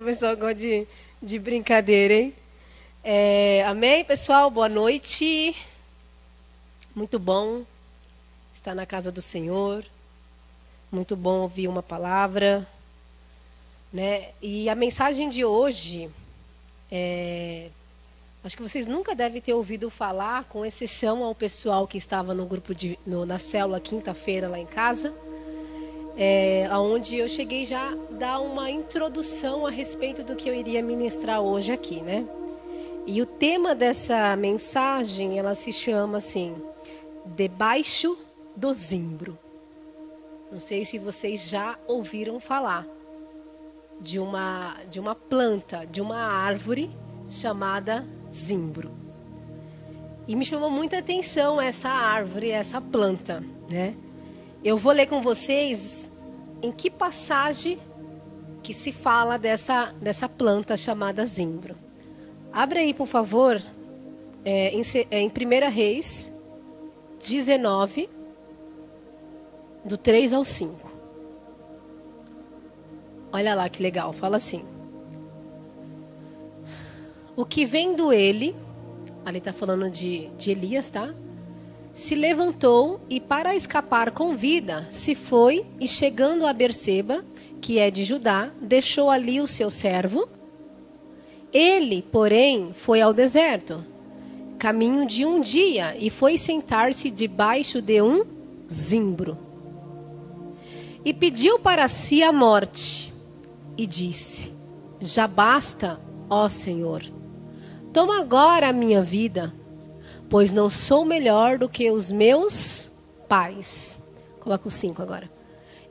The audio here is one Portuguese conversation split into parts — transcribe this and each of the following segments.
O pessoal gosta de brincadeira, hein? Amém, pessoal? Boa noite. Muito bom estar na casa do Senhor. Muito bom ouvir uma palavra, né? E a mensagem de hoje, acho que vocês nunca devem ter ouvido falar, com exceção ao pessoal que estava no grupo na célula quinta-feira lá em casa. Onde eu cheguei já a dar uma introdução a respeito do que eu iria ministrar hoje aqui, né? E o tema dessa mensagem, ela se chama assim, Debaixo do Zimbro. Não sei se vocês já ouviram falar de uma planta, de uma árvore chamada zimbro. E me chamou muita atenção essa árvore, essa planta, né? Eu vou ler com vocês em que passagem que se fala dessa planta chamada zimbro. Abre aí, por favor, em 1 Reis 19, do 3 ao 5. Olha lá que legal, fala assim. O que vendo ele, ali está falando de Elias, tá? Se levantou e, para escapar com vida, se foi e, chegando a Berseba, que é de Judá, deixou ali o seu servo. Ele, porém, foi ao deserto, caminho de um dia, e foi sentar-se debaixo de um zimbro. E pediu para si a morte, e disse: já basta, ó Senhor, toma agora a minha vida, pois não sou melhor do que os meus pais. Coloca o 5 agora.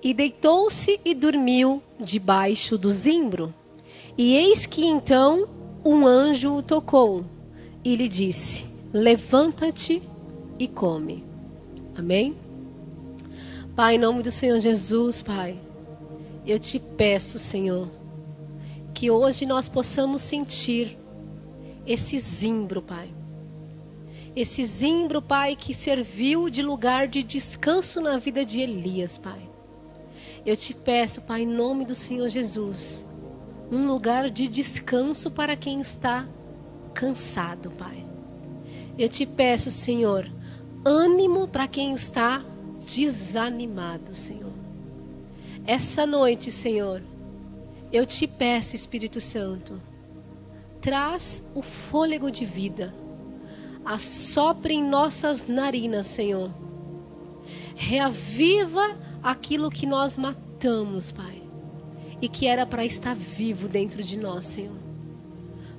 E deitou-se e dormiu debaixo do zimbro. E eis que então um anjo o tocou e lhe disse: levanta-te e come. Amém? Pai, em nome do Senhor Jesus, Pai, eu te peço, Senhor, que hoje nós possamos sentir esse zimbro, Pai. Esse zimbro, Pai, que serviu de lugar de descanso na vida de Elias, Pai. Eu te peço, Pai, em nome do Senhor Jesus, um lugar de descanso para quem está cansado, Pai. Eu te peço, Senhor, ânimo para quem está desanimado, Senhor. Essa noite, Senhor, eu te peço, Espírito Santo, traz o fôlego de vida. Assopre em nossas narinas, Senhor. Reaviva aquilo que nós matamos, Pai, e que era para estar vivo dentro de nós, Senhor.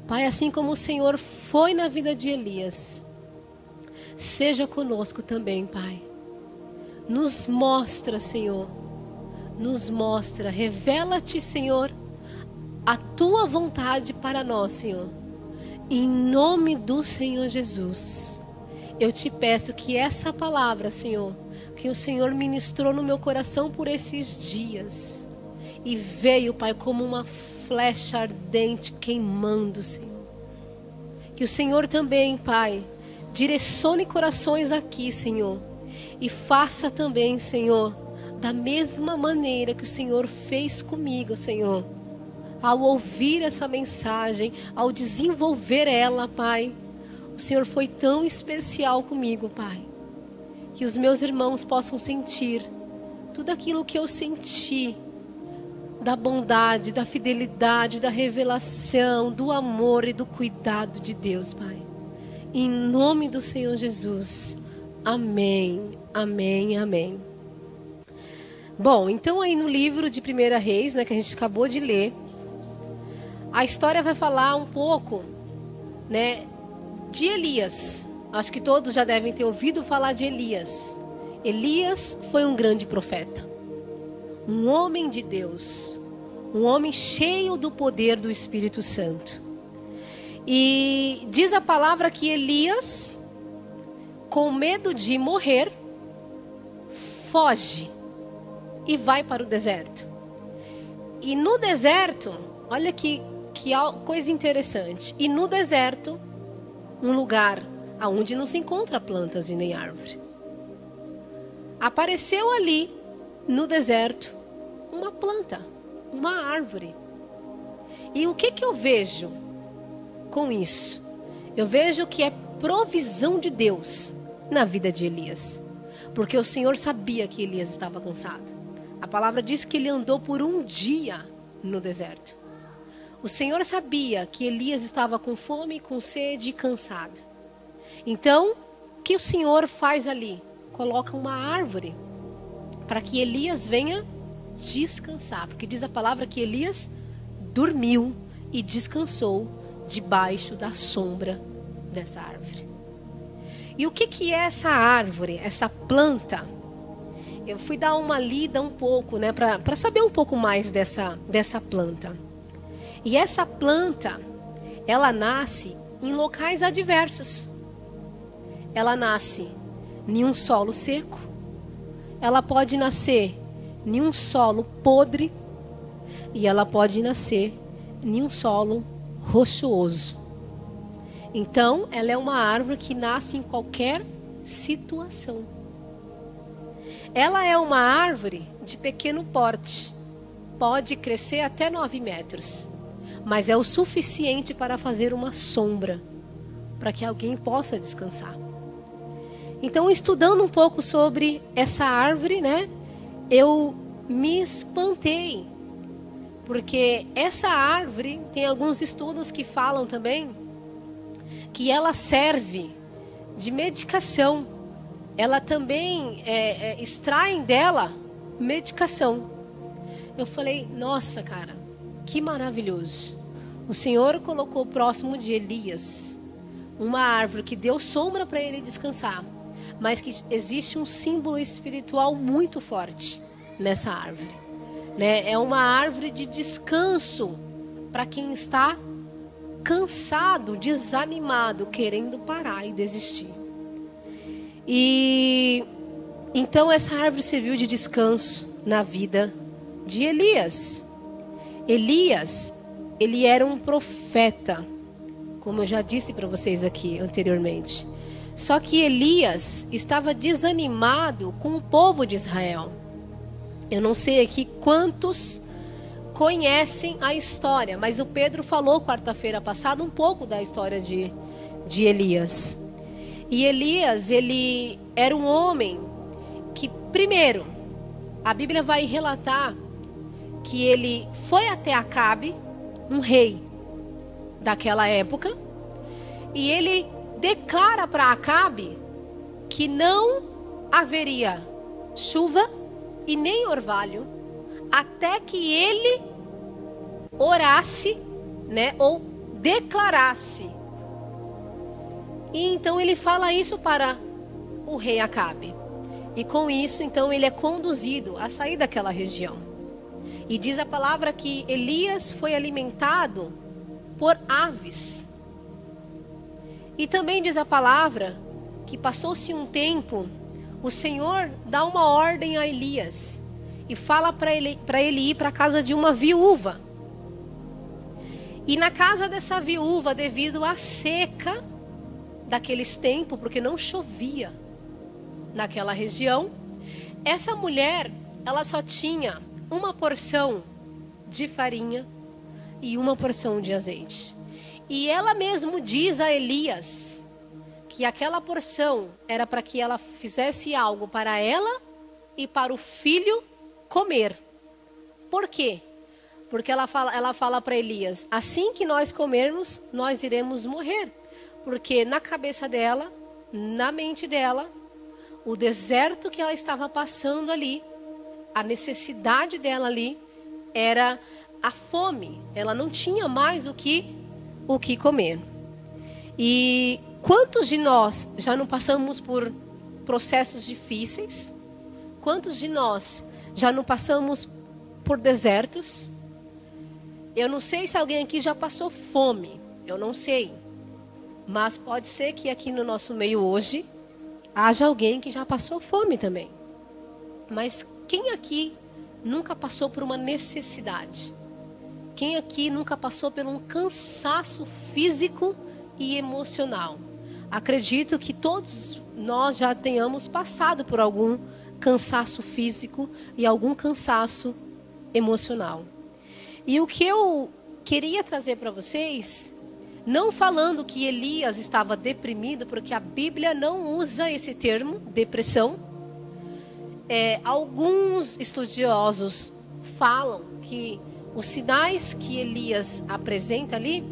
Pai, assim como o Senhor foi na vida de Elias, seja conosco também, Pai. Nos mostra, Senhor. Nos mostra. Revela-te, Senhor, a tua vontade para nós, Senhor. Em nome do Senhor Jesus, eu te peço que essa palavra, Senhor, que o Senhor ministrou no meu coração por esses dias, e veio, Pai, como uma flecha ardente queimando, Senhor. Que o Senhor também, Pai, direcione corações aqui, Senhor, e faça também, Senhor, da mesma maneira que o Senhor fez comigo, Senhor. Ao ouvir essa mensagem, ao desenvolver ela, Pai, o Senhor foi tão especial comigo, Pai. Que os meus irmãos possam sentir tudo aquilo que eu senti, da bondade, da fidelidade, da revelação, do amor e do cuidado de Deus, Pai. Em nome do Senhor Jesus. Amém, amém, amém. Bom, então aí no livro de 1 Reis, né, que a gente acabou de ler, a história vai falar um pouco, né, de Elias. Acho que todos já devem ter ouvido falar de Elias. Elias foi um grande profeta, um homem de Deus, um homem cheio do poder do Espírito Santo. E diz a palavra que Elias, com medo de morrer, foge e vai para o deserto. E no deserto, olha que coisa interessante. E no deserto, um lugar onde não se encontra plantas e nem árvore, apareceu ali no deserto uma planta, uma árvore. E o que eu vejo com isso? Eu vejo que é provisão de Deus na vida de Elias. Porque o Senhor sabia que Elias estava cansado. A palavra diz que ele andou por um dia no deserto. O Senhor sabia que Elias estava com fome, com sede e cansado. Então, o que o Senhor faz ali? Coloca uma árvore para que Elias venha descansar. Porque diz a palavra que Elias dormiu e descansou debaixo da sombra dessa árvore. E o que é essa árvore, essa planta? Eu fui dar uma lida um pouco, né, para saber um pouco mais dessa planta. E essa planta, ela nasce em locais adversos. Ela nasce em um solo seco. Ela pode nascer em um solo podre. E ela pode nascer em um solo rochoso. Então, ela é uma árvore que nasce em qualquer situação. Ela é uma árvore de pequeno porte. Pode crescer até 9 metros. Mas é o suficiente para fazer uma sombra, para que alguém possa descansar. Então, estudando um pouco sobre essa árvore, né, eu me espantei. Porque essa árvore, tem alguns estudos que falam também, que ela serve de medicação. Ela também extraem dela medicação. Eu falei, nossa, cara, que maravilhoso. O Senhor colocou próximo de Elias uma árvore que deu sombra para ele descansar, mas que existe um símbolo espiritual muito forte nessa árvore, né? É uma árvore de descanso para quem está cansado, desanimado, querendo parar e desistir. E então essa árvore serviu de descanso na vida de Elias. Elias, ele era um profeta, como eu já disse para vocês aqui anteriormente. Só que Elias estava desanimado com o povo de Israel. Eu não sei aqui quantos conhecem a história, mas o Pedro falou quarta-feira passada um pouco da história de Elias. E Elias, ele era um homem que, primeiro, a Bíblia vai relatar que ele foi até Acabe, um rei daquela época, e ele declara para Acabe que não haveria chuva e nem orvalho até que ele orasse, né, ou declarasse. E então ele fala isso para o rei Acabe. E com isso, então, ele é conduzido a sair daquela região. E diz a palavra que Elias foi alimentado por aves. E também diz a palavra que passou-se um tempo, o Senhor dá uma ordem a Elias e fala para ele ir para a casa de uma viúva. E na casa dessa viúva, devido à seca daqueles tempos, porque não chovia naquela região, essa mulher, ela só tinha uma porção de farinha e uma porção de azeite. E ela mesmo diz a Elias que aquela porção era para que ela fizesse algo para ela e para o filho comer. Por quê? Porque ela fala para Elias, assim que nós comermos, nós iremos morrer. Porque na cabeça dela, na mente dela, o deserto que ela estava passando ali, a necessidade dela ali era a fome. Ela não tinha mais o que comer. E quantos de nós já não passamos por processos difíceis? Quantos de nós já não passamos por desertos? Eu não sei se alguém aqui já passou fome. Eu não sei. Mas pode ser que aqui no nosso meio hoje haja alguém que já passou fome também. Mas quem aqui nunca passou por uma necessidade? Quem aqui nunca passou por um cansaço físico e emocional? Acredito que todos nós já tenhamos passado por algum cansaço físico e algum cansaço emocional. E o que eu queria trazer para vocês, não falando que Elias estava deprimido, porque a Bíblia não usa esse termo, depressão. Alguns estudiosos falam que os sinais que Elias apresenta ali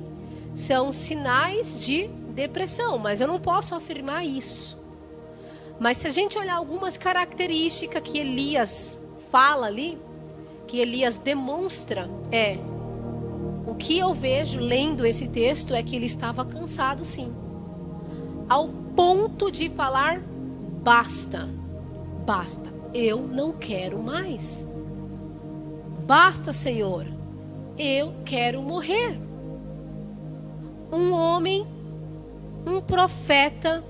são sinais de depressão, mas eu não posso afirmar isso. Mas se a gente olhar algumas características que Elias fala ali, que Elias demonstra, o que eu vejo lendo esse texto é que ele estava cansado, sim, ao ponto de falar: basta, eu não quero mais. Basta, Senhor, eu quero morrer. Um homem, um profeta,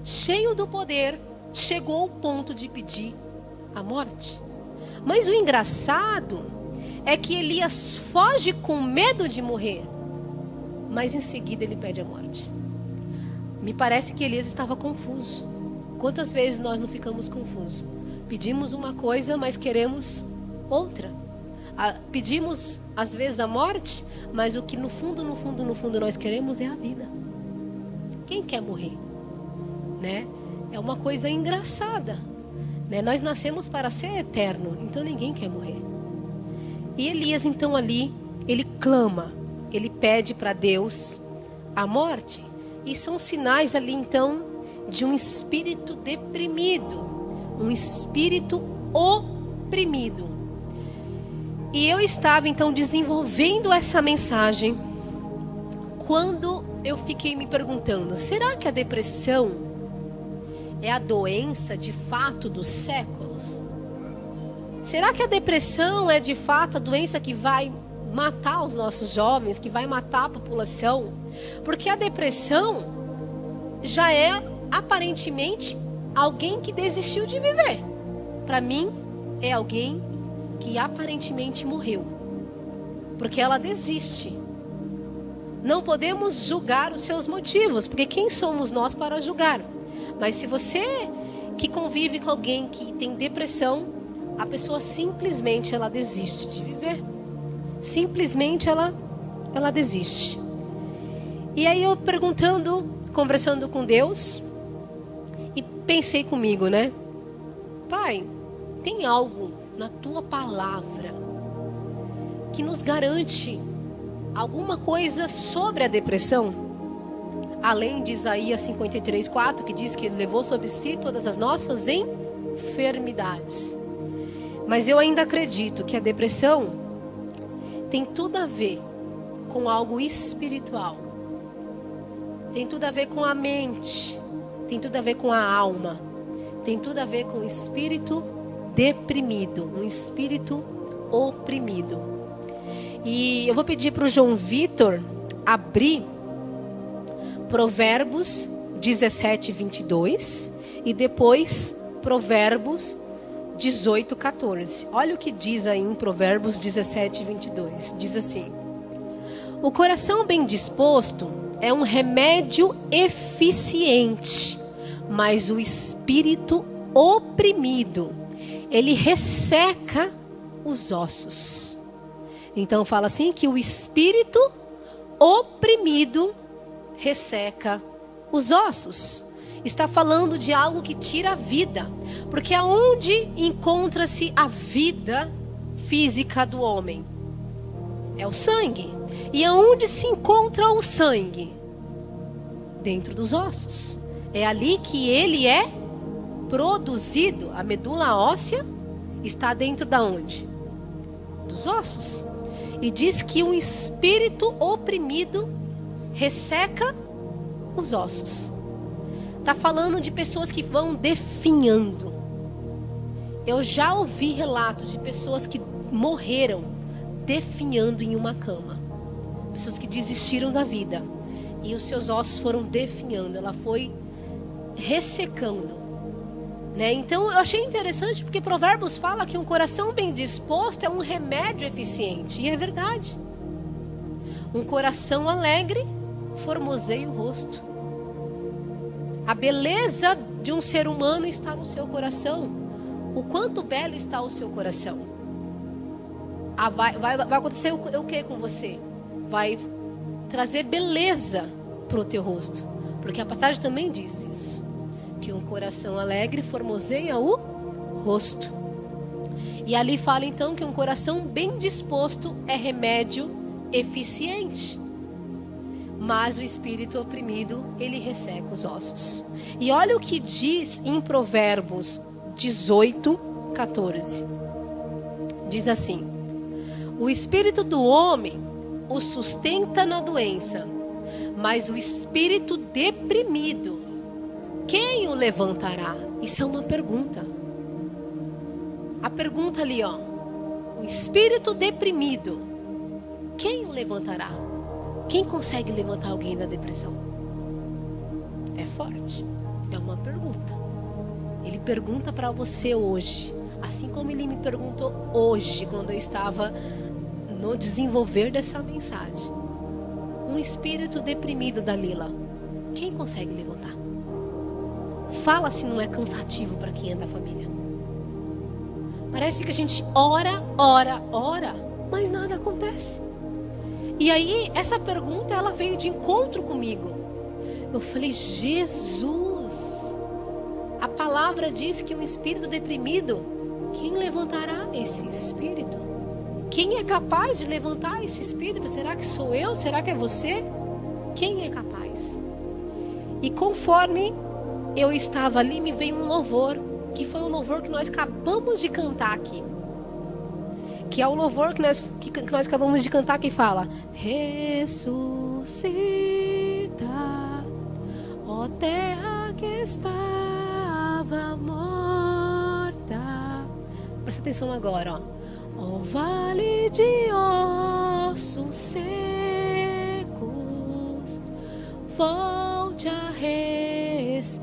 cheio do poder, chegou ao ponto de pedir a morte. Mas o engraçado é que Elias foge com medo de morrer, mas em seguida ele pede a morte. Me parece que Elias estava confuso. Quantas vezes nós não ficamos confusos? Pedimos uma coisa, mas queremos outra. Pedimos às vezes a morte, mas o que no fundo nós queremos é a vida. Quem quer morrer? Né? É uma coisa engraçada, né? Nós nascemos para ser eterno, então ninguém quer morrer. E Elias então ali, ele clama, ele pede para Deus a morte. E são sinais ali então de um espírito deprimido, um espírito oprimido. E eu estava então desenvolvendo essa mensagem quando eu fiquei me perguntando: será que a depressão é a doença de fato dos séculos? Será que a depressão é de fato a doença que vai matar os nossos jovens, que vai matar a população? Porque a depressão já é aparentemente alguém que desistiu de viver. Para mim, é alguém que aparentemente morreu, porque ela desiste. Não podemos julgar os seus motivos, porque quem somos nós para julgar? Mas se você que convive com alguém que tem depressão, a pessoa simplesmente ela desiste de viver. Simplesmente ela desiste. E aí eu perguntando, conversando com Deus, e pensei comigo, né? Pai, tem algo na tua palavra que nos garante alguma coisa sobre a depressão? Além de Isaías 53:4, que diz que ele levou sobre si todas as nossas enfermidades. Mas eu ainda acredito que a depressão tem tudo a ver com algo espiritual. Tem tudo a ver com a mente. Tem tudo a ver com a alma. Tem tudo a ver com o espírito deprimido, um espírito oprimido. E eu vou pedir para o João Vitor abrir Provérbios 17:22 e depois Provérbios 18:14. Olha o que diz aí em Provérbios 17:22. Diz assim: o coração bem disposto é um remédio eficiente, mas o espírito oprimido, ele resseca os ossos. Então fala assim que o espírito oprimido resseca os ossos. Está falando de algo que tira a vida. Porque aonde encontra-se a vida física do homem? É o sangue. E aonde se encontra o sangue? Dentro dos ossos. É ali que ele é produzido. A medula óssea está dentro da onde? Dos ossos. E diz que um espírito oprimido resseca os ossos. Está falando de pessoas que vão definhando. Eu já ouvi relatos de pessoas que morreram definhando em uma cama. Pessoas que desistiram da vida. E os seus ossos foram definhando. Ela foi ressecando. Né? Então eu achei interessante porque Provérbios fala que um coração bem disposto é um remédio eficiente. E é verdade. Um coração alegre formoseia o rosto. A beleza de um ser humano está no seu coração. O quanto belo está o seu coração. vai acontecer o que com você? Vai trazer beleza para o teu rosto. Porque a passagem também diz isso. Que um coração alegre formoseia o rosto. E ali fala então que um coração bem disposto é remédio eficiente. Mas o espírito oprimido, ele resseca os ossos. E olha o que diz em Provérbios 18, 14. Diz assim: o espírito do homem o sustenta na doença, mas o espírito deprimido, quem o levantará? Isso é uma pergunta. A pergunta ali, ó. O espírito deprimido, quem o levantará? Quem consegue levantar alguém da depressão? É forte. É uma pergunta. Ele pergunta para você hoje, assim como ele me perguntou hoje, quando eu estava no desenvolver dessa mensagem. Um espírito deprimido, Dalila, quem consegue levantar? Fala se não é cansativo para quem é da família. Parece que a gente ora, mas nada acontece. E aí, essa pergunta, ela veio de encontro comigo. Eu falei, Jesus, a palavra diz que um espírito deprimido, quem levantará esse espírito? Quem é capaz de levantar esse espírito? Será que sou eu? Será que é você? Quem é capaz? E conforme eu estava ali, me veio um louvor, que foi o louvor que nós acabamos de cantar aqui. Que é o louvor que nós acabamos de cantar, que fala: ressuscita, ó terra que estava morta. Presta atenção agora, ó. Ó vale de ossos secos, volte a respirar.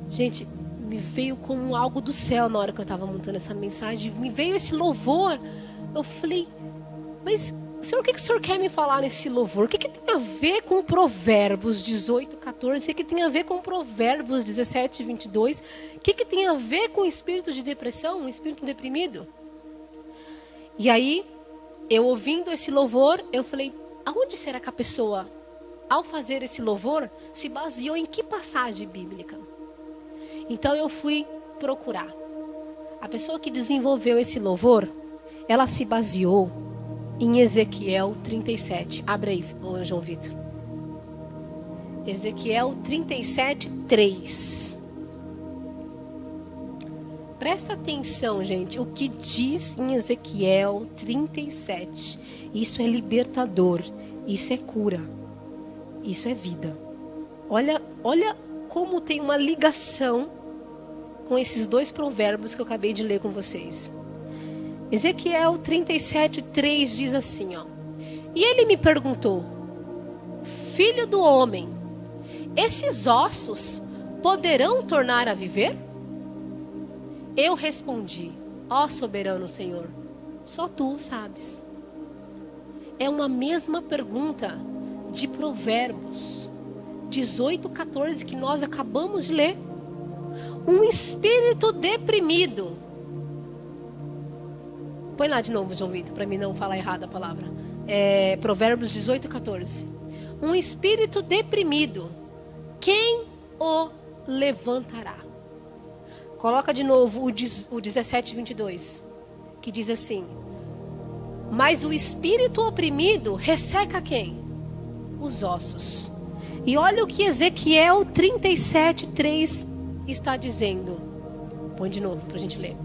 Gente, me veio como algo do céu na hora que eu estava montando essa mensagem. Me veio esse louvor. Eu falei, mas Senhor, o que o Senhor quer me falar nesse louvor? O que tem a ver com Provérbios 18, 14? O que tem a ver com Provérbios 17, 22? O que tem a ver com o espírito de depressão, um espírito deprimido? E aí, eu ouvindo esse louvor, eu falei, aonde será que a pessoa, ao fazer esse louvor, se baseou em que passagem bíblica? Então eu fui procurar. A pessoa que desenvolveu esse louvor, ela se baseou em Ezequiel 37. Abre aí, João Vitor. Ezequiel 37, 3. Presta atenção, gente, o que diz em Ezequiel 37. Isso é libertador, isso é cura, isso é vida. Olha como tem uma ligação com esses dois provérbios que eu acabei de ler com vocês. Ezequiel 37, 3 diz assim, ó. E ele me perguntou, filho do homem, esses ossos poderão tornar a viver? Eu respondi, ó soberano Senhor, só tu o sabes. É uma mesma pergunta de Provérbios 18, 14 que nós acabamos de ler. Um espírito deprimido. Põe lá de novo, João Vitor, para mim não falar errado a palavra. Provérbios 18, 14. Um espírito deprimido, quem o levantará? Coloca de novo o 17, 22, que diz assim: mas o espírito oprimido resseca quem? Os ossos. E olha o que Ezequiel 37, 3 está dizendo. Põe de novo para a gente ler.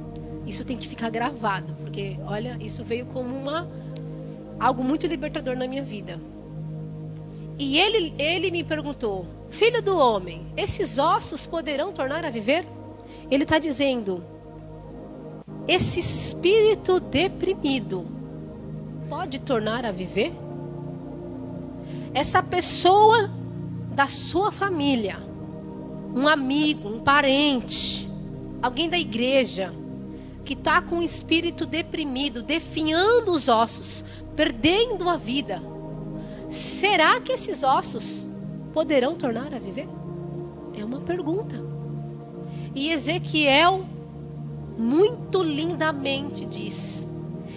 Isso tem que ficar gravado, porque olha, isso veio como algo muito libertador na minha vida. E ele me perguntou, filho do homem, esses ossos poderão tornar a viver? Ele está dizendo, esse espírito deprimido pode tornar a viver? Essa pessoa da sua família, um amigo, um parente, alguém da igreja, que está com o espírito deprimido, definhando os ossos, perdendo a vida, será que esses ossos poderão tornar a viver? É uma pergunta. E Ezequiel muito lindamente diz.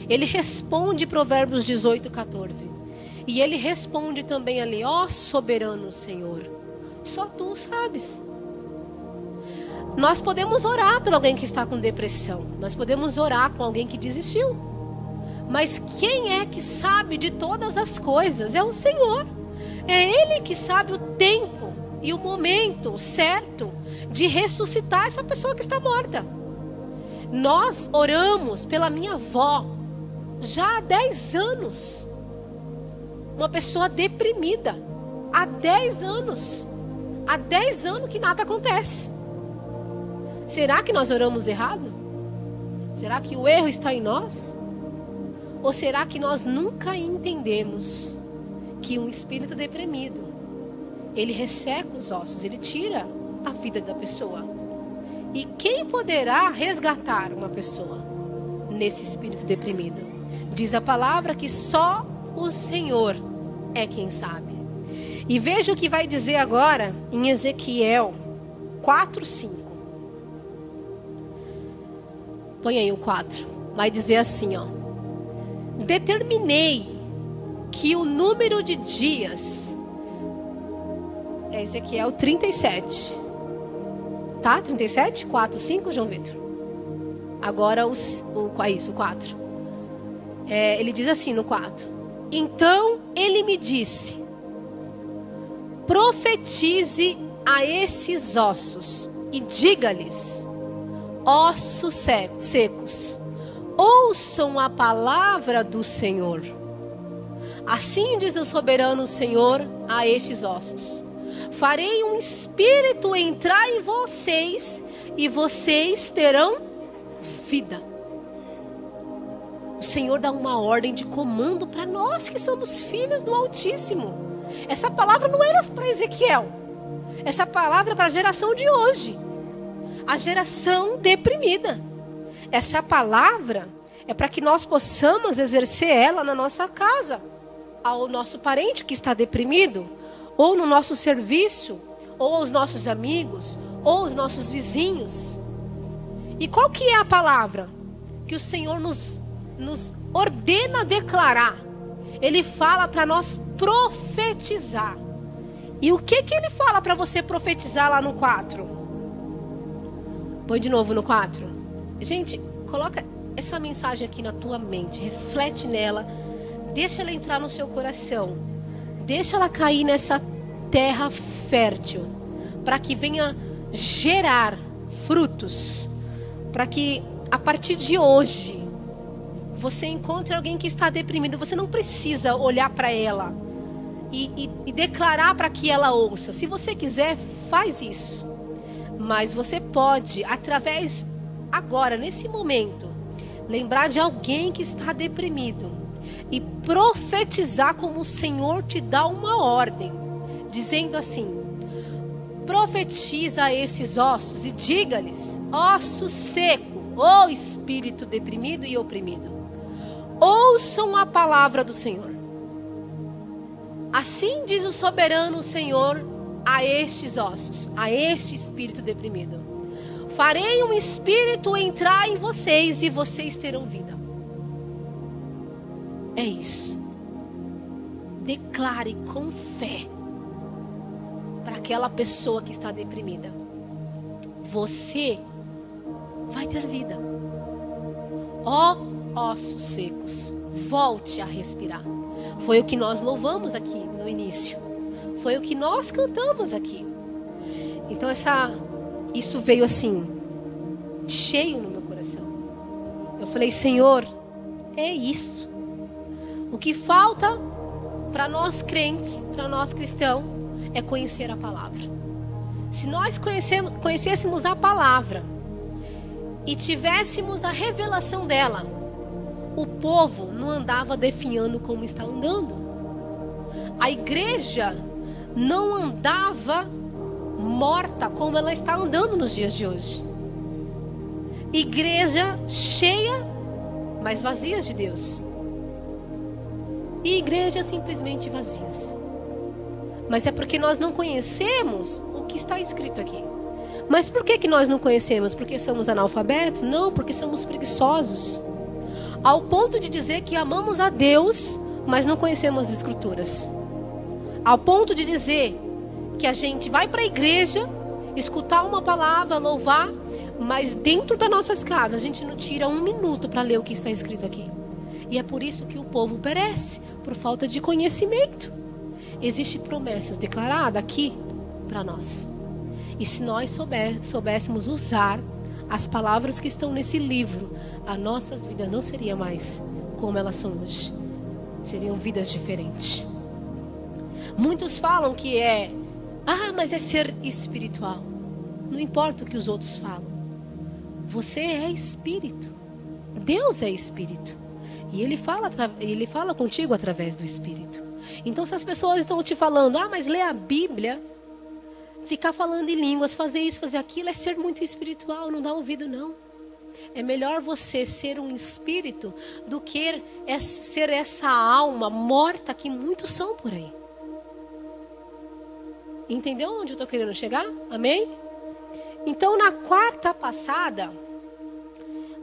Ele responde Provérbios 18:14. E ele responde também ali: ó soberano Senhor, só tu sabes. Nós podemos orar por alguém que está com depressão. Nós podemos orar com alguém que desistiu. Mas quem é que sabe de todas as coisas? É o Senhor. É Ele que sabe o tempo e o momento certo de ressuscitar essa pessoa que está morta. Nós oramos pela minha avó já há 10 anos. Uma pessoa deprimida. Há 10 anos. Há 10 anos que nada acontece. Será que nós oramos errado? Será que o erro está em nós? Ou será que nós nunca entendemos que um espírito deprimido, ele resseca os ossos, ele tira a vida da pessoa? E quem poderá resgatar uma pessoa nesse espírito deprimido? Diz a palavra que só o Senhor é quem sabe. E veja o que vai dizer agora em Ezequiel 4:5. Põe aí o 4. Vai dizer assim, ó: determinei que o número de dias, é Ezequiel 37, tá? 37, 4, 5, João Vitor. Agora o 4. Ele diz assim no 4: então ele me disse: profetize a esses ossos e diga-lhes: ossos secos, ouçam a palavra do Senhor. Assim diz o soberano Senhor a estes ossos: farei um espírito entrar em vocês e vocês terão vida. O Senhor dá uma ordem de comando para nós que somos filhos do Altíssimo. Essa palavra não era para Ezequiel. Essa palavra é para a geração de hoje. A geração deprimida. Essa palavra é para que nós possamos exercer ela na nossa casa, ao nosso parente que está deprimido, ou no nosso serviço, ou aos nossos amigos, ou aos nossos vizinhos. E qual que é a palavra que o Senhor nos ordena declarar? Ele fala para nós profetizar. E o que ele fala para você profetizar lá no 4? Põe de novo no 4. Gente, coloca essa mensagem aqui na tua mente. Reflete nela. Deixa ela entrar no seu coração. Deixa ela cair nessa terra fértil. Para que venha gerar frutos. Para que a partir de hoje você encontre alguém que está deprimido. Você não precisa olhar para ela e declarar para que ela ouça. Se você quiser, faz isso. Mas você pode, através, agora, nesse momento, lembrar de alguém que está deprimido e profetizar como o Senhor te dá uma ordem, dizendo assim: profetiza a esses ossos e diga-lhes: osso seco, ó espírito deprimido e oprimido, ouçam a palavra do Senhor. Assim diz o soberano Senhor a estes ossos, a este espírito deprimido: farei um espírito entrar em vocês e vocês terão vida. É isso. Declare com fé para aquela pessoa que está deprimida: você vai ter vida. Ó ossos secos, volte a respirar. Foi o que nós louvamos aqui no início. Foi o que nós cantamos aqui. Então isso veio assim, cheio no meu coração. Eu falei: Senhor, é isso. O que falta para nós crentes, para nós cristãos, é conhecer a palavra. Se nós conhecêssemos a palavra e tivéssemos a revelação dela, o povo não andava definhando como está andando. A igreja não andava morta como ela está andando nos dias de hoje. Igreja cheia, mas vazia de Deus. E igrejas simplesmente vazias. Mas é porque nós não conhecemos o que está escrito aqui. Mas por que nós não conhecemos? Porque somos analfabetos? Não, porque somos preguiçosos. Ao ponto de dizer que amamos a Deus, mas não conhecemos as Escrituras. Ao ponto de dizer que a gente vai para a igreja, escutar uma palavra, louvar, mas dentro das nossas casas a gente não tira um minuto para ler o que está escrito aqui. E é por isso que o povo perece, por falta de conhecimento. Existem promessas declaradas aqui para nós. E se nós soubéssemos usar as palavras que estão nesse livro, as nossas vidas não seriam mais como elas são hoje. Seriam vidas diferentes. Muitos falam que mas é ser espiritual. Não importa o que os outros falam. Você é espírito. Deus é espírito. E Ele fala contigo através do Espírito. Então se as pessoas estão te falando, mas lê a Bíblia, ficar falando em línguas, fazer isso, fazer aquilo, é ser muito espiritual, não dá ouvido não. É melhor você ser um espírito do que ser essa alma morta que muitos são por aí. Entendeu onde eu estou querendo chegar? Amém? Então na quarta passada,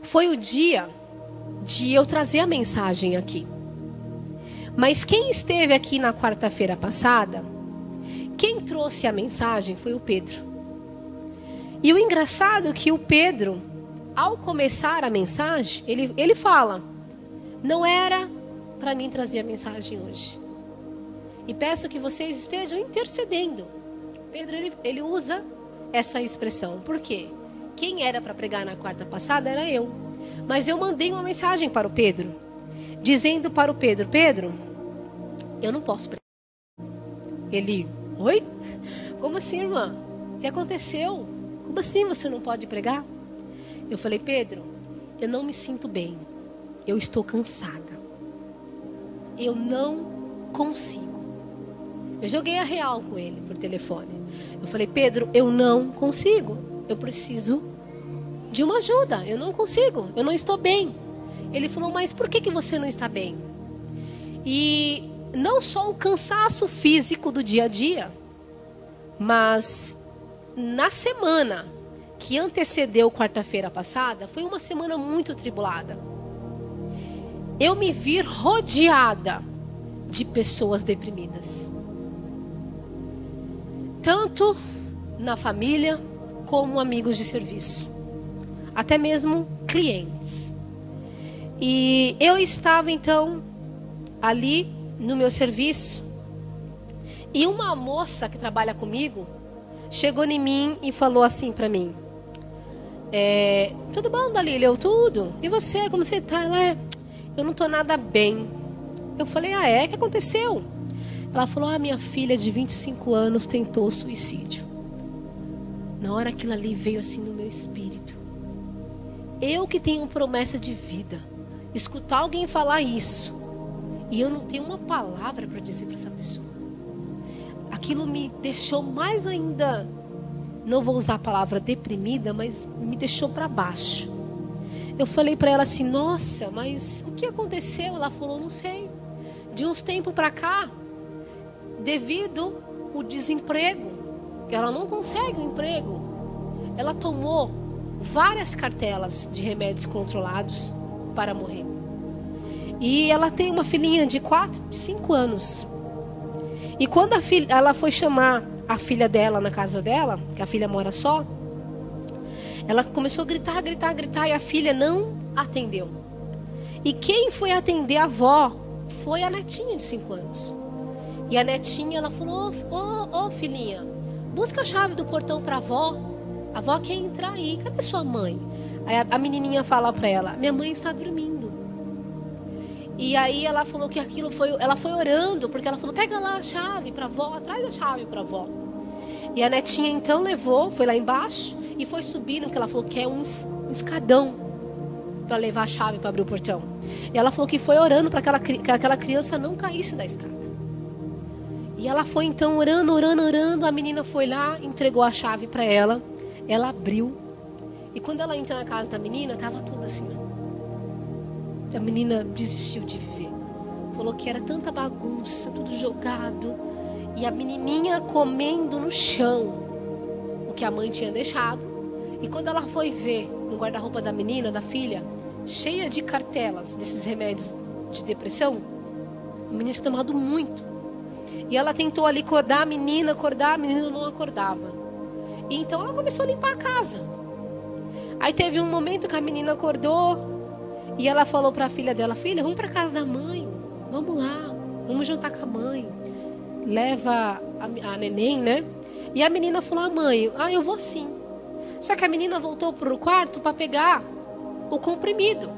foi o dia de eu trazer a mensagem aqui. Mas quem esteve aqui na quarta-feira passada, quem trouxe a mensagem foi o Pedro. E o engraçado é que o Pedro, ao começar a mensagem, ele fala, não era para mim trazer a mensagem hoje. E peço que vocês estejam intercedendo. Pedro, ele usa essa expressão. Por quê? Quem era para pregar na quarta passada era eu. Mas eu mandei uma mensagem para o Pedro, dizendo para o Pedro, Pedro, eu não posso pregar. Ele, oi? Como assim, irmã? O que aconteceu? Como assim você não pode pregar? Eu falei, Pedro, eu não me sinto bem. Eu estou cansada. Eu não consigo. Eu joguei a real com ele por telefone. Eu falei, Pedro, eu não consigo. Eu preciso de uma ajuda. Eu não consigo. Eu não estou bem. Ele falou, mas por que você não está bem? E não só o cansaço físico do dia a dia, mas na semana que antecedeu quarta-feira passada, foi uma semana muito tribulada. Eu me vi rodeada de pessoas deprimidas. Tanto na família, como amigos de serviço. Até mesmo clientes. E eu estava então ali no meu serviço. E uma moça que trabalha comigo chegou em mim e falou assim para mim. Tudo bom, Dalila? Eu tudo. E você, como você tá? Ela eu não estou nada bem. Eu falei, o que aconteceu? Ela falou, minha filha de 25 anos tentou suicídio. Na hora que aquilo ali veio assim no meu espírito. Eu que tenho promessa de vida, escutar alguém falar isso, e eu não tenho uma palavra para dizer para essa pessoa. Aquilo me deixou mais ainda, não vou usar a palavra deprimida, mas me deixou para baixo. Eu falei para ela assim, nossa, mas o que aconteceu? Ela falou, não sei. De uns tempos para cá, devido ao desemprego, que ela não consegue um emprego, ela tomou várias cartelas de remédios controlados para morrer. E ela tem uma filhinha de 5 anos. E quando ela foi chamar a filha dela na casa dela, que a filha mora só, ela começou a gritar, e a filha não atendeu. E quem foi atender a avó foi a netinha de 5 anos. E a netinha, ela falou, filhinha, busca a chave do portão para a avó quer entrar aí, cadê sua mãe? Aí a menininha fala para ela, minha mãe está dormindo. E aí ela falou que ela foi orando, porque ela falou, pega lá a chave para a avó, traz a chave para a avó. E a netinha então levou, foi lá embaixo e foi subindo, que ela falou que é um escadão para levar a chave para abrir o portão. E ela falou que foi orando para que aquela criança não caísse da escada. E ela foi então orando, a menina foi lá, entregou a chave para ela, ela abriu. E quando ela entrou na casa da menina, estava tudo assim. A menina desistiu de viver. Falou que era tanta bagunça, tudo jogado. E a menininha comendo no chão o que a mãe tinha deixado. E quando ela foi ver no guarda-roupa da menina, da filha, cheia de cartelas desses remédios de depressão, a menina tinha tomado muito. E ela tentou ali acordar a menina não acordava. E então ela começou a limpar a casa. Aí teve um momento que a menina acordou e ela falou para a filha dela: filha, vamos para casa da mãe, vamos lá, vamos jantar com a mãe. Leva a neném, né? E a menina falou: mãe, eu vou sim. Só que a menina voltou para o quarto para pegar o comprimido.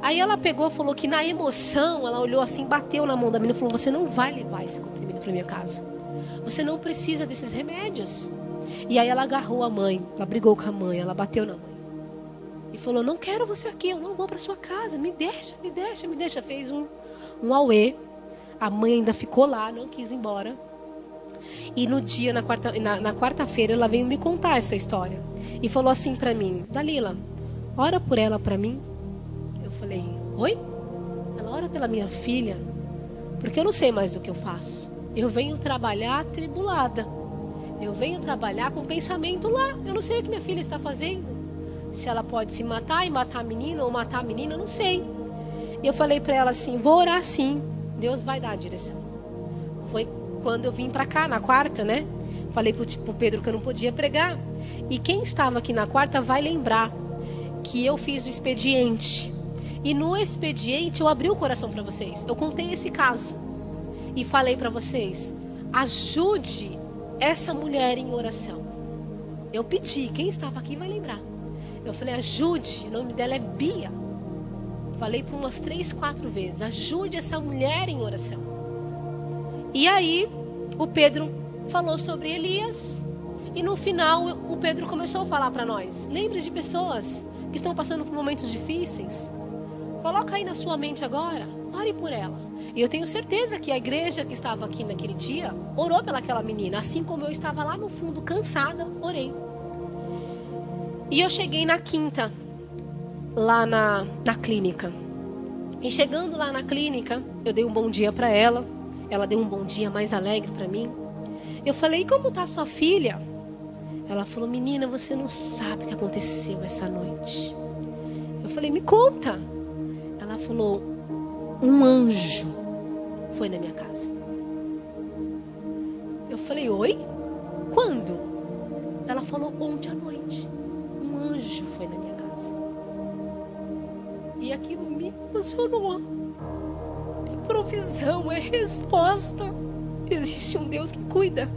Aí ela pegou, falou que na emoção, ela olhou assim, bateu na mão da menina e falou: você não vai levar esse comprimido para minha casa. Você não precisa desses remédios. E aí ela agarrou a mãe, ela brigou com a mãe, ela bateu na mãe. E falou: não quero você aqui, eu não vou para sua casa, me deixa. Fez um auê. A mãe ainda ficou lá, não quis ir embora. E no dia, na quarta-feira, ela veio me contar essa história. E falou assim para mim: Dalila, ora por ela para mim. Eu falei: oi? Ela ora pela minha filha, porque eu não sei mais o que eu faço. Eu venho trabalhar atribulada. Eu venho trabalhar com pensamento lá. Eu não sei o que minha filha está fazendo. Se ela pode se matar e matar a menina ou matar a menina, eu não sei. E eu falei para ela assim: vou orar sim. Deus vai dar a direção. Foi quando eu vim para cá, na quarta, né? Falei pro Pedro que eu não podia pregar. E quem estava aqui na quarta vai lembrar que eu fiz o expediente. E no expediente eu abri o coração para vocês. Eu contei esse caso. E falei para vocês: ajude essa mulher em oração. Eu pedi, quem estava aqui vai lembrar. Eu falei: ajude, o nome dela é Bia. Falei por umas 3, 4 vezes: ajude essa mulher em oração. E aí o Pedro falou sobre Elias. E no final o Pedro começou a falar para nós: lembre de pessoas que estão passando por momentos difíceis. Coloca aí na sua mente agora, ore por ela. E eu tenho certeza que a igreja que estava aqui naquele dia orou pelaquela menina. Assim como eu estava lá no fundo cansada, orei. E eu cheguei na quinta, lá na clínica. E chegando lá na clínica, eu dei um bom dia para ela. Ela deu um bom dia mais alegre para mim. Eu falei: como está sua filha? Ela falou: menina, você não sabe o que aconteceu essa noite. Eu falei: me conta. Ela falou: um anjo foi na minha casa. Eu falei: oi? Quando? Ela falou: ontem à noite. Um anjo foi na minha casa. E aquilo me emocionou. É provisão, é resposta. Existe um Deus que cuida,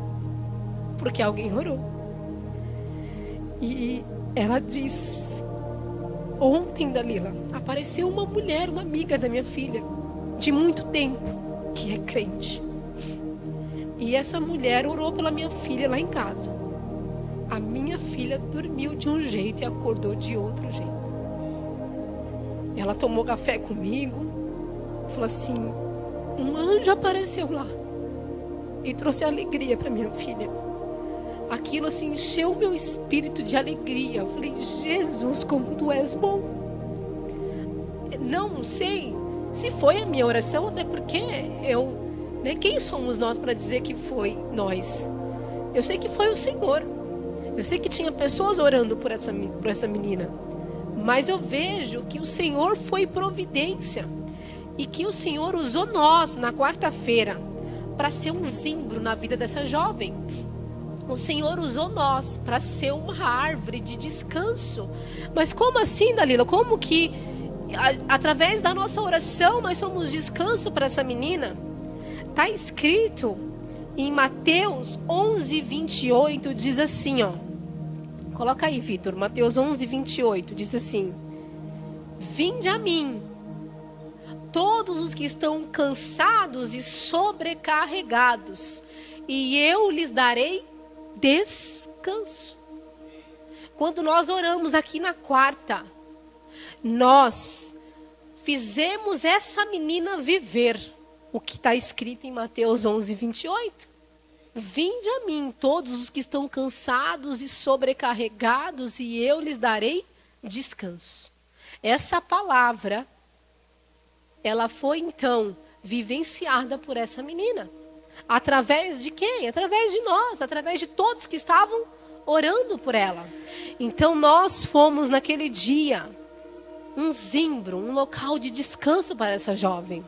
porque alguém orou. E ela disse: ontem, Dalila, apareceu uma mulher, uma amiga da minha filha, de muito tempo, que é crente. E essa mulher orou pela minha filha lá em casa. A minha filha dormiu de um jeito e acordou de outro jeito. Ela tomou café comigo, falou assim: um anjo apareceu lá e trouxe alegria para minha filha. Aquilo assim encheu o meu espírito de alegria. Eu falei: Jesus, como tu és bom. Não sei se foi a minha oração, até porque quem somos nós para dizer que foi nós? Eu sei que foi o Senhor. Eu sei que tinha pessoas orando por essa menina. Mas eu vejo que o Senhor foi providência. E que o Senhor usou nós na quarta-feira para ser um zimbro na vida dessa jovem. O Senhor usou nós para ser uma árvore de descanso. Mas como assim, Dalila? Como que através da nossa oração nós somos descanso para essa menina? Está escrito em Mateus 11, 28, diz assim, ó. Coloca aí, Vitor, Mateus 11, 28, diz assim: vinde a mim, todos os que estão cansados e sobrecarregados, e eu lhes darei descanso. Quando nós oramos aqui na quarta, nós fizemos essa menina viver o que está escrito em Mateus 11, 28. Vinde a mim, todos os que estão cansados e sobrecarregados, e eu lhes darei descanso. Essa palavra, ela foi então vivenciada por essa menina. Através de quem? Através de nós, através de todos que estavam orando por ela. Então nós fomos naquele dia um zimbro, um local de descanso para essa jovem.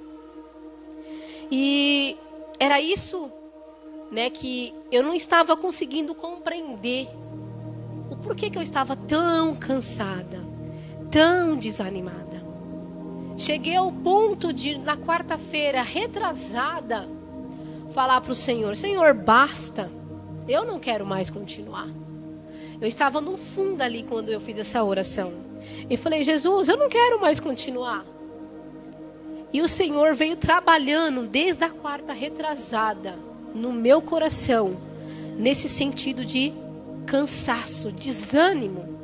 E era isso, né, que eu não estava conseguindo compreender. O porquê que eu estava tão cansada, tão desanimada. Cheguei ao ponto de, na quarta-feira, retrasada, falar para o Senhor: Senhor, basta, eu não quero mais continuar. Eu estava no fundo ali quando eu fiz essa oração. E falei: Jesus, eu não quero mais continuar. E o Senhor veio trabalhando desde a quarta retrasada no meu coração, nesse sentido de cansaço, desânimo.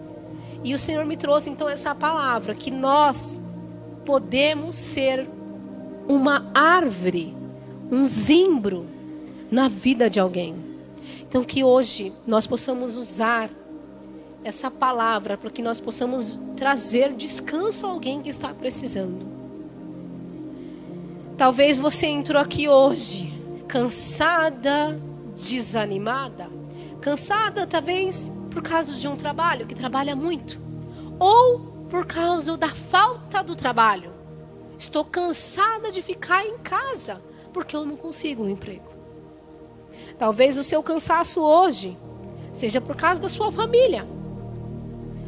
E o Senhor me trouxe então essa palavra, que nós podemos ser uma árvore, um zimbro na vida de alguém. Então que hoje nós possamos usar essa palavra para que nós possamos trazer descanso a alguém que está precisando. Talvez você entrou aqui hoje cansada, desanimada. Cansada talvez por causa de um trabalho, que trabalha muito. Ou por causa da falta do trabalho. Estou cansada de ficar em casa porque eu não consigo um emprego. Talvez o seu cansaço hoje seja por causa da sua família,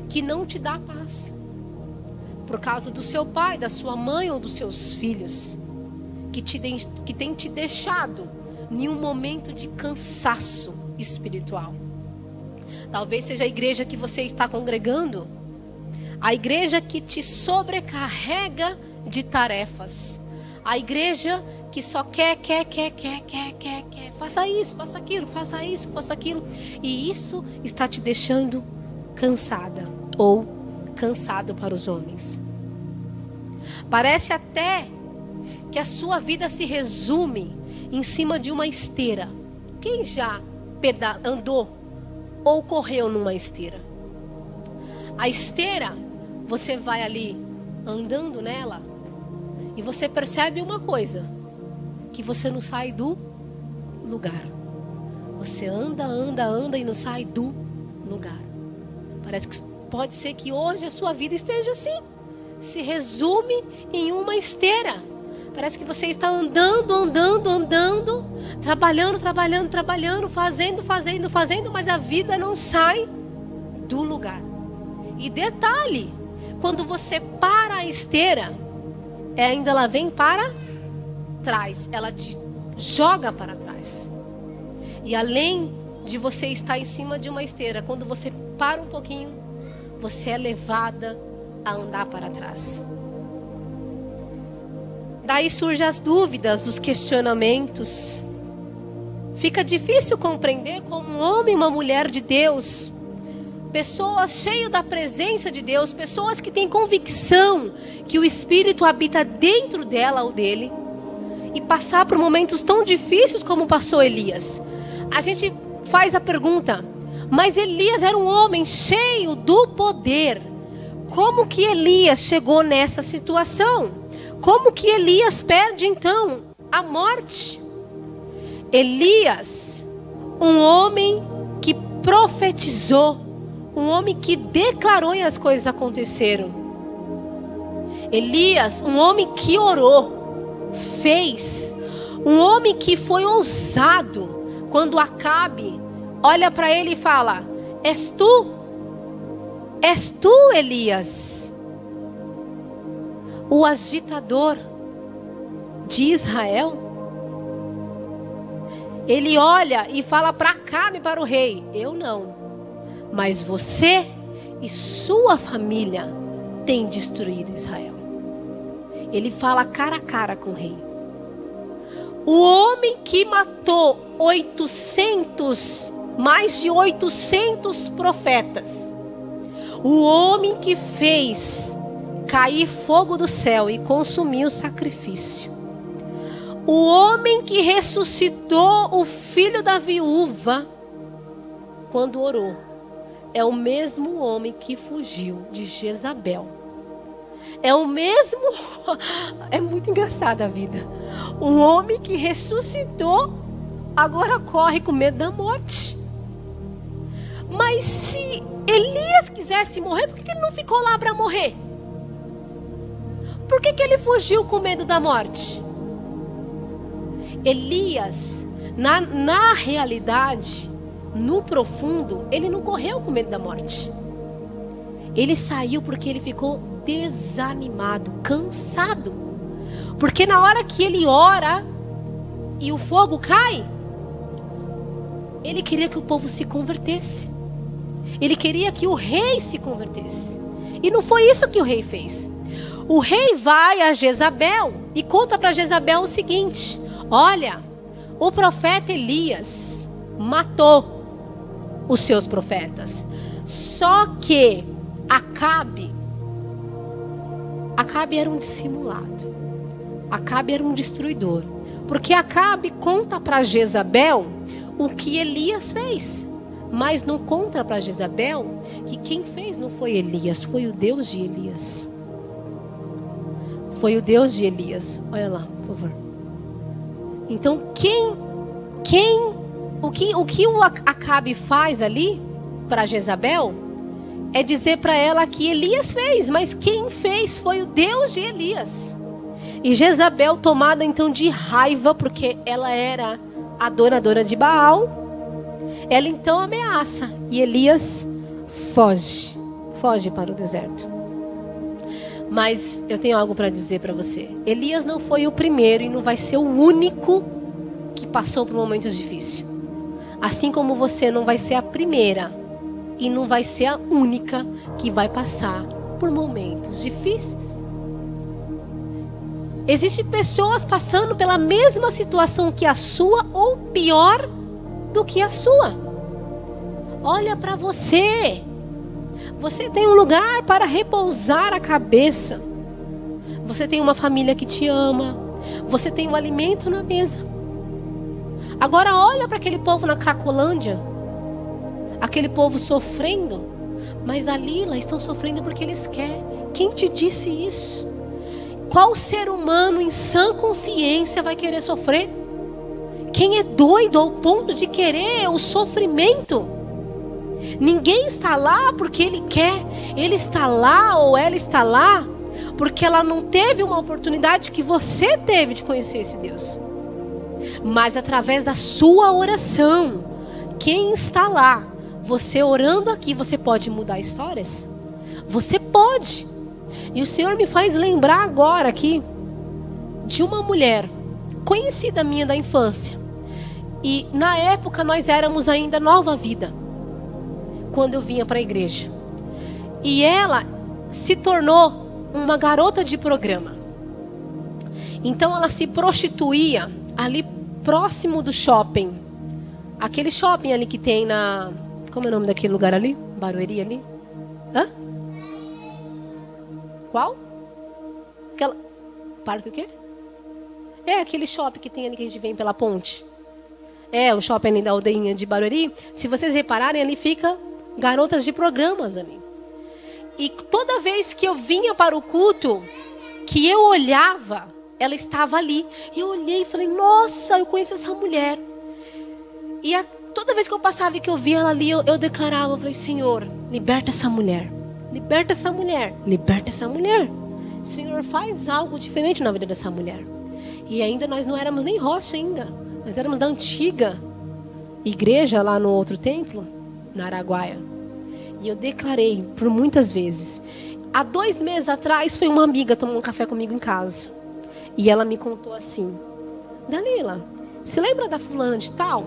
que não te dá paz. Por causa do seu pai, da sua mãe ou dos seus filhos, que tem te deixado em um momento de cansaço espiritual. Talvez seja a igreja que você está congregando, a igreja que te sobrecarrega de tarefas, a igreja que só quer, faça isso, faça aquilo, faça isso, faça aquilo, e isso está te deixando cansada ou cansado para os homens. Parece até que a sua vida se resume em cima de uma esteira. Quem já andou ou correu numa esteira? A esteira, você vai ali andando nela e você percebe uma coisa, que você não sai do lugar. Você anda e não sai do lugar. Parece que pode ser que hoje a sua vida esteja assim. Se resume em uma esteira. Parece que você está andando, trabalhando, fazendo, mas a vida não sai do lugar. E detalhe, quando você para a esteira, ainda ela vem para trás, ela te joga para trás. E além de você estar em cima de uma esteira, quando você para um pouquinho, você é levada a andar para trás. Daí surgem as dúvidas, os questionamentos. Fica difícil compreender como um homem e uma mulher de Deus, pessoas cheias da presença de Deus, pessoas que têm convicção que o Espírito habita dentro dela ou dele, e passar por momentos tão difíceis como passou Elias. A gente faz a pergunta: mas Elias era um homem cheio do poder. Como que Elias chegou nessa situação? Como que Elias perde então a morte? Elias, um homem que profetizou, um homem que declarou e as coisas aconteceram. Elias, um homem que orou, fez, um homem que foi ousado. Quando Acabe olha para ele e fala: és tu, Elias, o agitador de Israel? Ele olha e fala para Acabe, para o rei: eu não, mas você e sua família têm destruído Israel. Ele fala cara a cara com o rei. O homem que matou mais de 800 profetas, o homem que fez cair fogo do céu e consumir o sacrifício, o homem que ressuscitou o filho da viúva quando orou, é o mesmo homem que fugiu de Jezabel. É o mesmo. É muito engraçada a vida. Um homem que ressuscitou agora corre com medo da morte. Mas se Elias quisesse morrer, por que ele não ficou lá para morrer? Por que ele fugiu com medo da morte? Elias, na realidade, no profundo, ele não correu com medo da morte. Ele saiu porque ele ficou desanimado, cansado. Porque na hora que ele ora e o fogo cai, ele queria que o povo se convertesse. Ele queria que o rei se convertesse. E não foi isso que o rei fez. O rei vai a Jezabel e conta para Jezabel o seguinte: olha, o profeta Elias matou os seus profetas. Só que Acabe era um dissimulado. Acabe era um destruidor. Porque Acabe conta para Jezabel o que Elias fez. Mas não conta para Jezabel que quem fez não foi Elias, foi o Deus de Elias. Foi o Deus de Elias. Olha lá, por favor. Então, o que o Acabe faz ali para Jezabel é dizer para ela que Elias fez, mas quem fez foi o Deus de Elias. E Jezabel, tomada então de raiva, porque ela era adoradora de Baal, ela então ameaça e Elias foge para o deserto. Mas eu tenho algo para dizer para você. Elias não foi o primeiro e não vai ser o único que passou por momentos difíceis. Assim como você não vai ser a primeira e não vai ser a única que vai passar por momentos difíceis. Existem pessoas passando pela mesma situação que a sua ou pior do que a sua. Olha para você. Você tem um lugar para repousar a cabeça. Você tem uma família que te ama. Você tem um alimento na mesa. Agora olha para aquele povo na Cracolândia. Aquele povo sofrendo. Mas Dalila estão sofrendo porque eles querem. Quem te disse isso? Qual ser humano em sã consciência vai querer sofrer? Quem é doido ao ponto de querer o sofrimento? Ninguém está lá porque ele quer. Ele está lá ou ela está lá porque ela não teve uma oportunidade que você teve de conhecer esse Deus. Mas através da sua oração, quem está lá, você orando aqui, você pode mudar histórias? Você pode. E o Senhor me faz lembrar agora aqui de uma mulher conhecida minha da infância. E na época nós éramos ainda Nova Vida, quando eu vinha para a igreja. E ela se tornou uma garota de programa. Então ela se prostituía ali próximo do shopping. Aquele shopping ali que tem na... Como é o nome daquele lugar ali? Barueri ali? Hã? Qual? Aquela... Parque o quê? É aquele shopping que tem ali que a gente vem pela ponte. É o shopping ali da aldeinha de Barueri. Se vocês repararem, ali fica garotas de programas ali. E toda vez que eu vinha para o culto, que eu olhava, ela estava ali. E eu olhei e falei, nossa, eu conheço essa mulher. E toda vez que eu passava e que eu via ela ali, eu declarava, eu falei, Senhor, liberta essa mulher. Liberta essa mulher. Liberta essa mulher. Senhor, faz algo diferente na vida dessa mulher. E ainda nós não éramos nem rocha ainda. Nós éramos da antiga igreja lá no outro templo, na Araguaia. E eu declarei por muitas vezes. Há 2 meses atrás foi uma amiga tomar um café comigo em casa. E ela me contou assim, Dalila, se lembra da fulana de tal?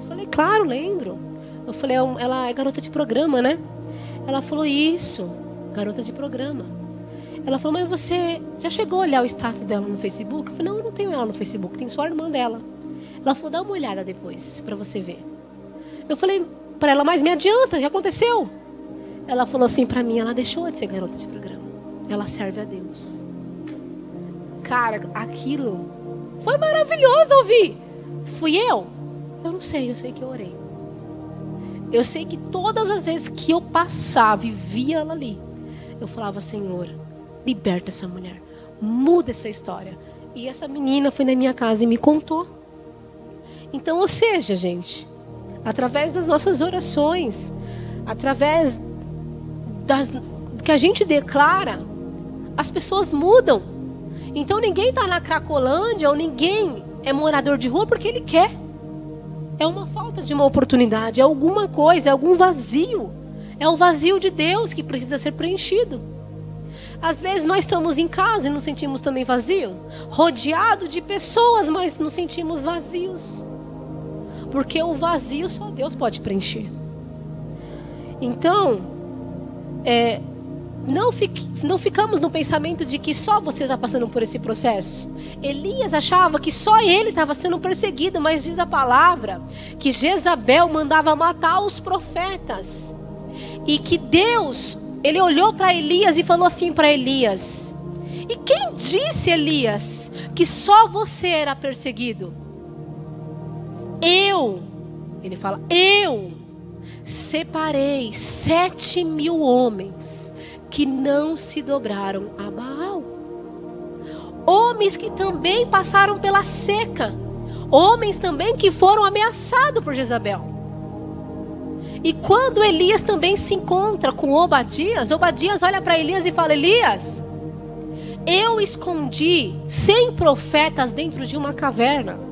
Eu falei, claro, lembro. Eu falei, ela é garota de programa, né? Ela falou, isso, garota de programa. Ela falou, mas você já chegou a olhar o status dela no Facebook? Eu falei, não, eu não tenho ela no Facebook, tem só a irmã dela. Ela falou, dá uma olhada depois, para você ver. Eu falei para ela, mas me adianta, já aconteceu. Ela falou assim para mim, ela deixou de ser garota de programa. Ela serve a Deus. Cara, aquilo foi maravilhoso ouvir. Fui eu? Eu não sei, eu sei que eu orei. Eu sei que todas as vezes que eu passava e via ela ali, eu falava, Senhor, liberta essa mulher, muda essa história. E essa menina foi na minha casa e me contou. Então, ou seja, gente, através das nossas orações, através do que a gente declara, as pessoas mudam. Então ninguém está na Cracolândia, ou ninguém é morador de rua porque ele quer. É uma falta de uma oportunidade, é alguma coisa, é algum vazio. É o vazio de Deus que precisa ser preenchido. Às vezes nós estamos em casa e nos sentimos também vazio, rodeado de pessoas, mas nos sentimos vazios. Porque o vazio só Deus pode preencher. Então, não ficamos no pensamento de que só você está passando por esse processo. Elias achava que só ele estava sendo perseguido, mas diz a palavra que Jezabel mandava matar os profetas. E que Deus, ele olhou para Elias e falou assim para Elias: e quem disse, Elias, que só você era perseguido? Ele fala, eu separei 7.000 homens que não se dobraram a Baal. Homens que também passaram pela seca. Homens também que foram ameaçados por Jezabel. E quando Elias também se encontra com Obadias olha para Elias e fala: Elias, eu escondi 100 profetas dentro de uma caverna.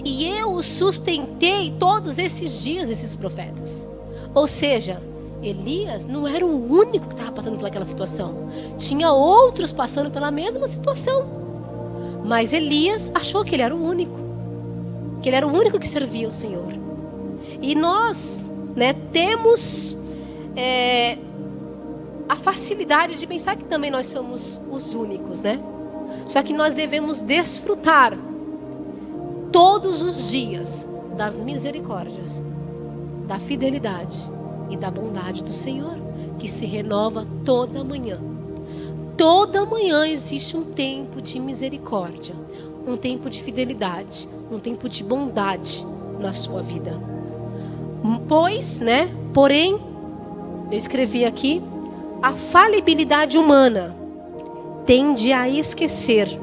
E eu os sustentei todos esses dias, esses profetas. Ou seja, Elias não era o único que estava passando por aquela situação. Tinha outros passando pela mesma situação. Mas Elias achou que ele era o único. Que ele era o único que servia o Senhor. E nós, temos a facilidade de pensar que também nós somos os únicos, Só que nós devemos desfrutar todos os dias das misericórdias, da fidelidade e da bondade do Senhor, que se renova toda manhã. Toda manhã existe um tempo de misericórdia, um tempo de fidelidade, um tempo de bondade na sua vida. Porém, eu escrevi aqui, a falibilidade humana tende a esquecer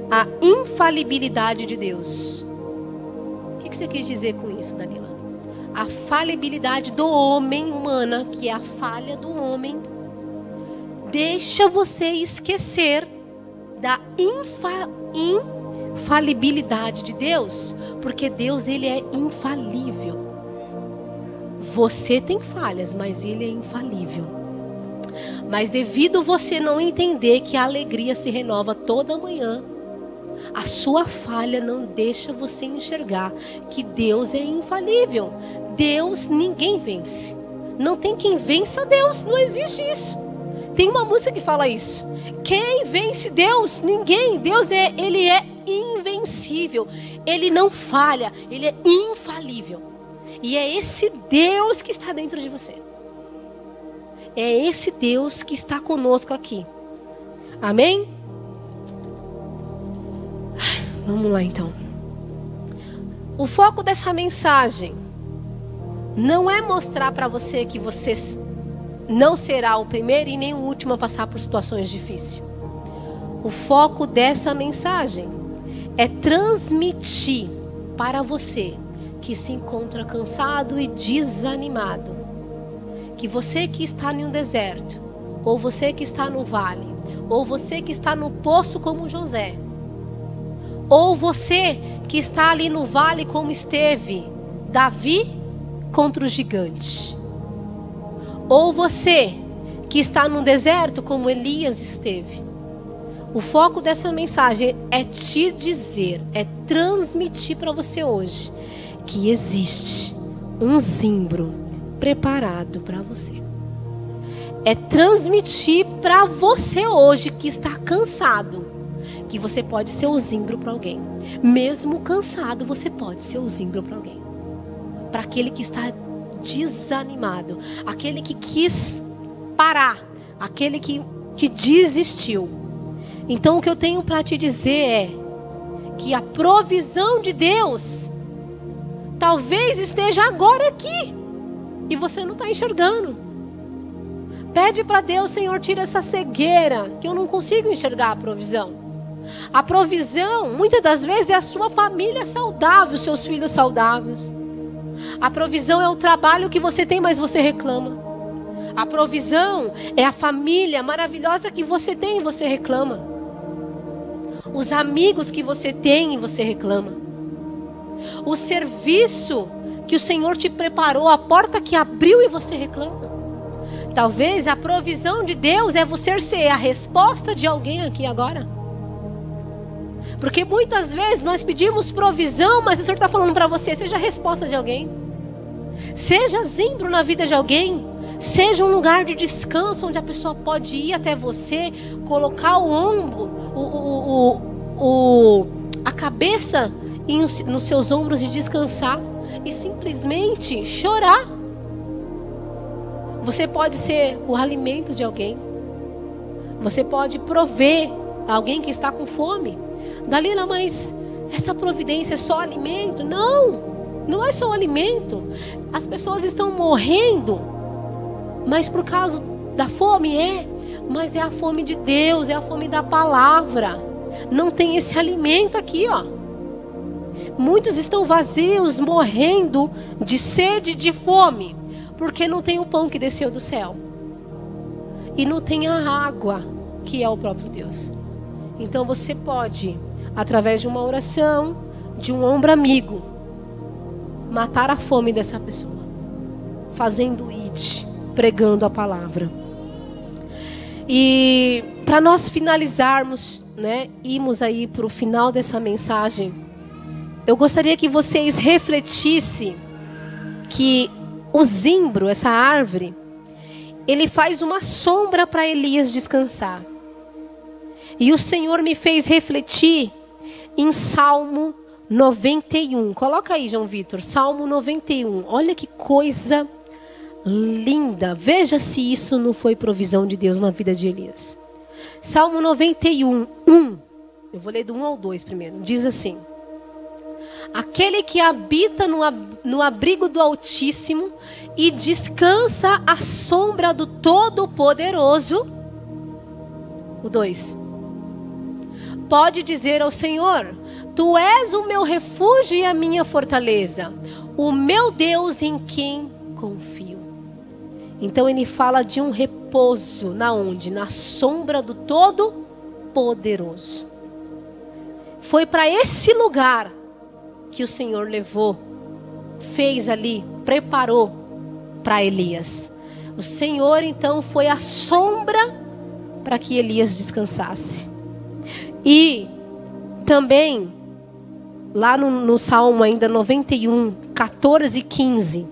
a infalibilidade de Deus. O que você quis dizer com isso, Danila? A falibilidade do homem humana, que é a falha do homem, deixa você esquecer da infalibilidade de Deus, porque Deus, ele é infalível. Você tem falhas, mas ele é infalível. Mas devido você não entender que a alegria se renova toda manhã, a sua falha não deixa você enxergar que Deus é infalível. Deus, ninguém vence. Não tem quem vença Deus, não existe isso. Tem uma música que fala isso. Quem vence Deus? Ninguém. Deus ele é invencível. Ele não falha, ele é infalível. E é esse Deus que está dentro de você. É esse Deus que está conosco aqui. Amém? Vamos lá então. O foco dessa mensagem não é mostrar para você que você não será o primeiro e nem o último a passar por situações difíceis. O foco dessa mensagem é transmitir para você que se encontra cansado e desanimado, que você que está em um deserto, ou você que está no vale, ou você que está no poço como José, ou você que está ali no vale como esteve Davi contra o gigante, ou você que está no deserto como Elias esteve. O foco dessa mensagem é te dizer, é transmitir para você hoje que existe um zimbro preparado para você. É transmitir para você hoje que está cansado, que você pode ser o zimbro para alguém. Mesmo cansado, você pode ser o zimbro para alguém. Para aquele que está desanimado, aquele que quis parar, aquele que desistiu. Então o que eu tenho para te dizer é que a provisão de Deus talvez esteja agora aqui e você não está enxergando. Pede para Deus: Senhor, tira essa cegueira, que eu não consigo enxergar a provisão. A provisão, muitas das vezes, é a sua família saudável, seus filhos saudáveis. A provisão é o trabalho que você tem, mas você reclama. A provisão é a família maravilhosa que você tem e você reclama. Os amigos que você tem e você reclama. O serviço que o Senhor te preparou, a porta que abriu e você reclama. Talvez a provisão de Deus é você ser a resposta de alguém aqui agora. Porque muitas vezes nós pedimos provisão, mas o Senhor está falando para você, seja a resposta de alguém. Seja zimbro na vida de alguém. Seja um lugar de descanso, onde a pessoa pode ir até você, colocar o ombro, a cabeça nos seus ombros e descansar. E simplesmente chorar. Você pode ser o alimento de alguém. Você pode prover a alguém que está com fome. Dalila, mas essa providência é só alimento? Não, não é só alimento. As pessoas estão morrendo, mas por causa da fome mas é a fome de Deus, é a fome da palavra. Não tem esse alimento aqui, ó. Muitos estão vazios, morrendo de sede e de fome, porque não tem o pão que desceu do céu. E não tem a água, que é o próprio Deus. Então você pode, através de uma oração, de um ombro amigo, matar a fome dessa pessoa. Fazendo it, pregando a palavra. E para nós finalizarmos, irmos aí para o final dessa mensagem, eu gostaria que vocês refletissem que o zimbro, essa árvore, ele faz uma sombra para Elias descansar. E o Senhor me fez refletir em Salmo 91. Coloca aí, João Vitor, Salmo 91. Olha que coisa linda. Veja se isso não foi provisão de Deus na vida de Elias. Salmo 91, 1. Eu vou ler do 1 ao 2 primeiro. Diz assim: aquele que habita no abrigo do Altíssimo e descansa à sombra do Todo-Poderoso. O 2. Pode dizer ao Senhor: Tu és o meu refúgio e a minha fortaleza, o meu Deus em quem confio. Então ele fala de um repouso, na onde? Na sombra do Todo-Poderoso. Foi para esse lugar que o Senhor levou, fez ali, preparou para Elias. O Senhor então foi a sombra para que Elias descansasse. E também, lá no Salmo ainda 91, 14 e 15,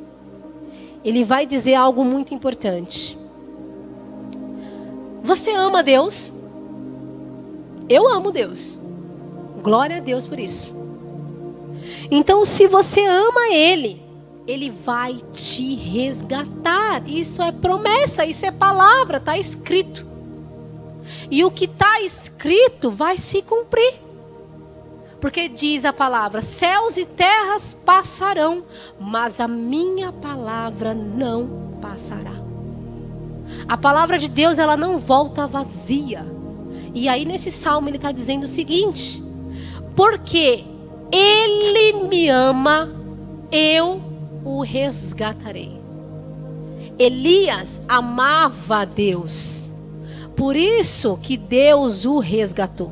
ele vai dizer algo muito importante. Você ama Deus? Eu amo Deus. Glória a Deus por isso. Então, se você ama Ele, Ele vai te resgatar. Isso é promessa, isso é palavra, está escrito. E o que está escrito vai se cumprir. Porque diz a palavra: céus e terras passarão, mas a minha palavra não passará. A palavra de Deus, ela não volta vazia. E aí nesse salmo ele está dizendo o seguinte: porque Ele me ama, eu o resgatarei. Elias amava a Deus, por isso que Deus o resgatou.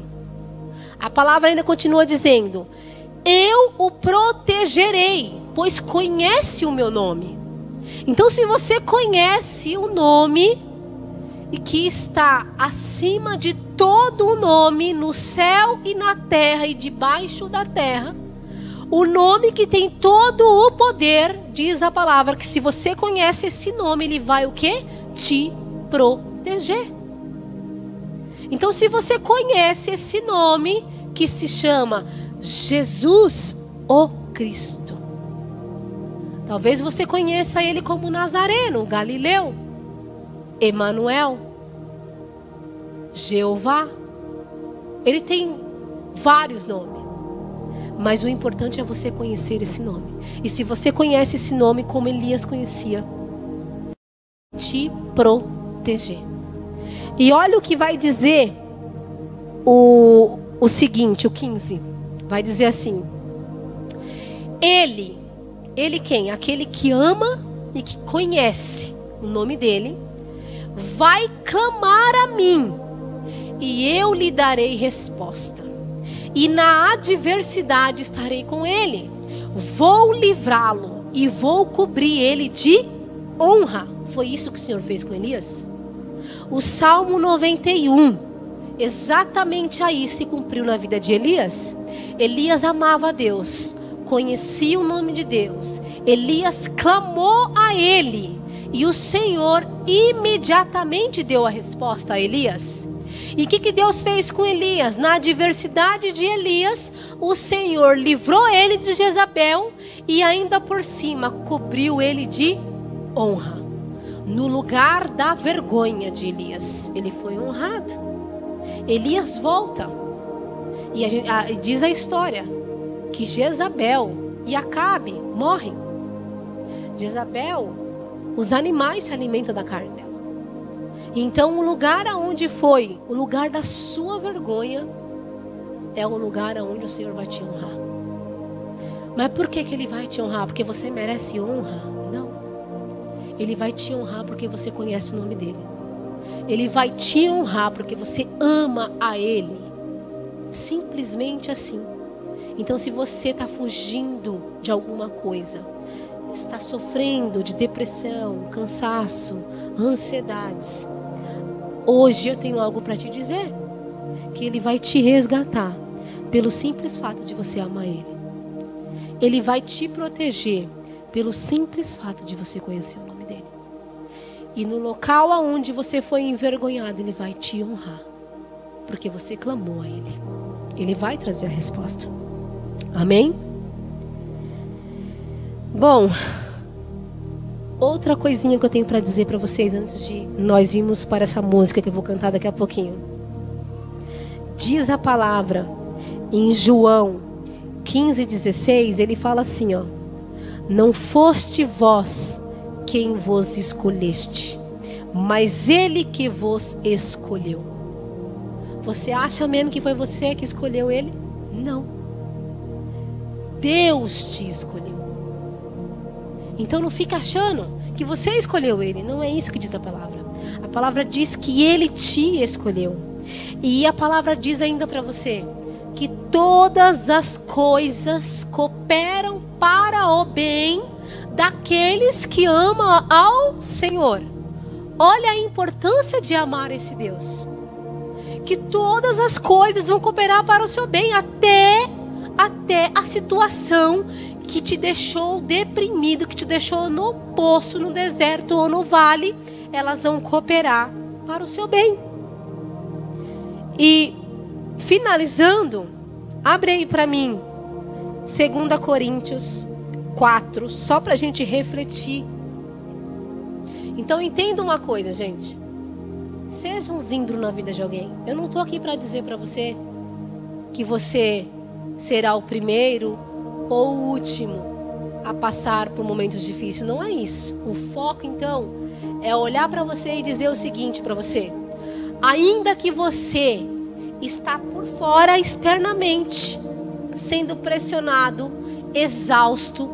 A palavra ainda continua dizendo: eu o protegerei, pois conhece o meu nome. Então, se você conhece o nome, e que está acima de todo o nome, no céu e na terra e debaixo da terra, o nome que tem todo o poder, diz a palavra, que se você conhece esse nome, ele vai o quê? Te proteger. Então, se você conhece esse nome, que se chama Jesus o Cristo, talvez você conheça ele como Nazareno, Galileu, Emanuel, Jeová. Ele tem vários nomes, mas o importante é você conhecer esse nome. E se você conhece esse nome como Elias conhecia, te proteger. E olha o que vai dizer o seguinte, o 15. Vai dizer assim: Ele Ele quem? Aquele que ama e que conhece o nome dele, vai clamar a mim, e eu lhe darei resposta. E na adversidade estarei com ele. Vou livrá-lo e vou cobrir ele de honra. Foi isso que o Senhor fez com Elias? O Salmo 91, exatamente aí se cumpriu na vida de Elias. Elias amava a Deus, conhecia o nome de Deus. Elias clamou a ele, e o Senhor imediatamente deu a resposta a Elias. E o que Deus fez com Elias? Na adversidade de Elias, o Senhor livrou ele de Jezabel e ainda por cima cobriu ele de honra. No lugar da vergonha de Elias, ele foi honrado. Elias volta e diz a história que Jezabel e Acabe morrem. Jezabel, os animais se alimentam da carne dela. Então o lugar aonde foi o lugar da sua vergonha é o lugar aonde o Senhor vai te honrar. Mas por que Ele vai te honrar? Porque você merece honra? Não. Ele vai te honrar porque você conhece o nome dele. Ele vai te honrar porque você ama a Ele. Simplesmente assim. Então se você está fugindo de alguma coisa, está sofrendo de depressão, cansaço, ansiedades, hoje eu tenho algo para te dizer, que Ele vai te resgatar pelo simples fato de você amar Ele. Ele vai te proteger pelo simples fato de você conhecer o nome dele. E no local aonde você foi envergonhado, Ele vai te honrar, porque você clamou a Ele. Ele vai trazer a resposta. Amém? Bom, outra coisinha que eu tenho para dizer para vocês antes de nós irmos para essa música que eu vou cantar daqui a pouquinho. Diz a palavra em João 15:16, ele fala assim, ó: não foste vós quem vos escolheste, mas Ele que vos escolheu. Você acha mesmo que foi você que escolheu Ele? Não. Deus te escolheu. Então não fica achando que você escolheu Ele. Não é isso que diz a palavra. A palavra diz que Ele te escolheu. E a palavra diz ainda para você que todas as coisas cooperam para o bem daqueles que amam ao Senhor. Olha a importância de amar esse Deus. Que todas as coisas vão cooperar para o seu bem, até a situação que te deixou deprimido, que te deixou no poço, no deserto ou no vale, elas vão cooperar para o seu bem. E finalizando, abre aí para mim 2 Coríntios 4, só para a gente refletir. Então entenda uma coisa, gente. Seja um zimbro na vida de alguém. Eu não estou aqui para dizer para você que você será o primeiro ou o último a passar por momentos difíceis. Não é isso. O foco, então, é olhar para você e dizer o seguinte para você: ainda que você está por fora externamente, sendo pressionado, exausto,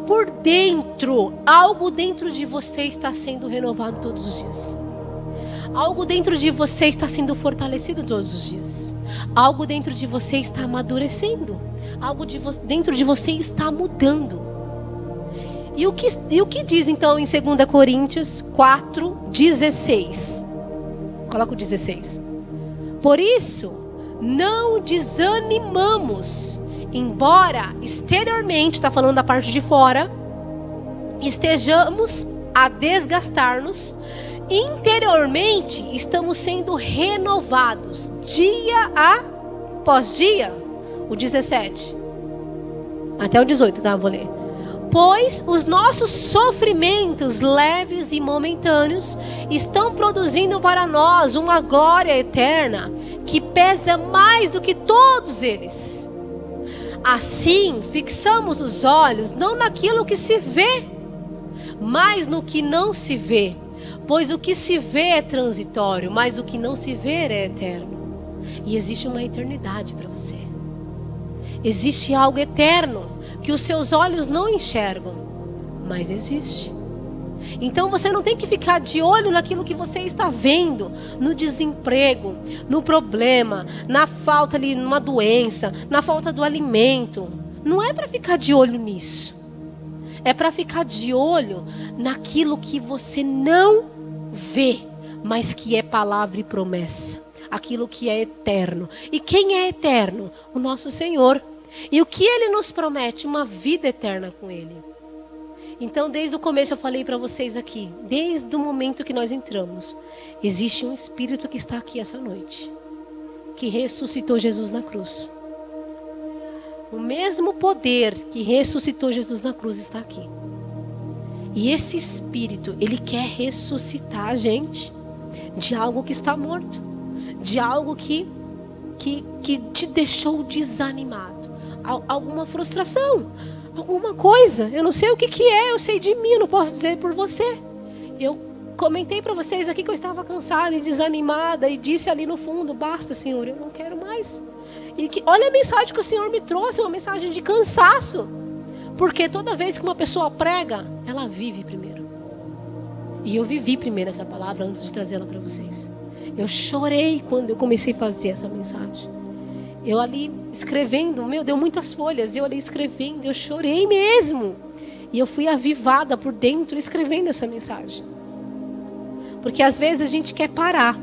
por dentro, algo dentro de você está sendo renovado todos os dias. Algo dentro de você está sendo fortalecido todos os dias. Algo dentro de você está amadurecendo. Algo dentro de você está mudando. E o que diz então em 2 Coríntios 4:16? Coloca o 16. Por isso, não desanimamos, embora exteriormente, está falando da parte de fora, estejamos a desgastar-nos, interiormente estamos sendo renovados dia após dia. O 17 até o 18, tá? Vou ler. Pois os nossos sofrimentos leves e momentâneos estão produzindo para nós uma glória eterna que pesa mais do que todos eles. Assim, fixamos os olhos não naquilo que se vê, mas no que não se vê. Pois o que se vê é transitório, mas o que não se vê é eterno. E existe uma eternidade para você. Existe algo eterno. que os seus olhos não enxergam, mas existe. Então você não tem que ficar de olho naquilo que você está vendo, no desemprego, no problema, na falta ali, numa doença, na falta do alimento. Não é para ficar de olho nisso. É para ficar de olho naquilo que você não vê, mas que é palavra e promessa. Aquilo que é eterno. E quem é eterno? O nosso Senhor. E o que Ele nos promete? Uma vida eterna com Ele. Então, desde o começo eu falei para vocês aqui, desde o momento que nós entramos, existe um Espírito que está aqui essa noite, que ressuscitou Jesus na cruz. O mesmo poder que ressuscitou Jesus na cruz está aqui. E esse Espírito, ele quer ressuscitar a gente de algo que está morto, de algo que te deixou desanimado, alguma frustração, alguma coisa. Eu não sei o que é, eu sei de mim, eu não posso dizer por você. Eu comentei para vocês aqui que eu estava cansada e desanimada e disse ali no fundo, basta, Senhor, eu não quero mais. E que, olha a mensagem que o Senhor me trouxe, uma mensagem de cansaço. Porque toda vez que uma pessoa prega, ela vive primeiro. E eu vivi primeiro essa palavra antes de trazê-la para vocês. Eu chorei quando eu comecei a fazer essa mensagem. Eu ali escrevendo, deu muitas folhas, eu ali escrevendo, eu chorei mesmo. E eu fui avivada por dentro escrevendo essa mensagem. Porque às vezes a gente quer parar,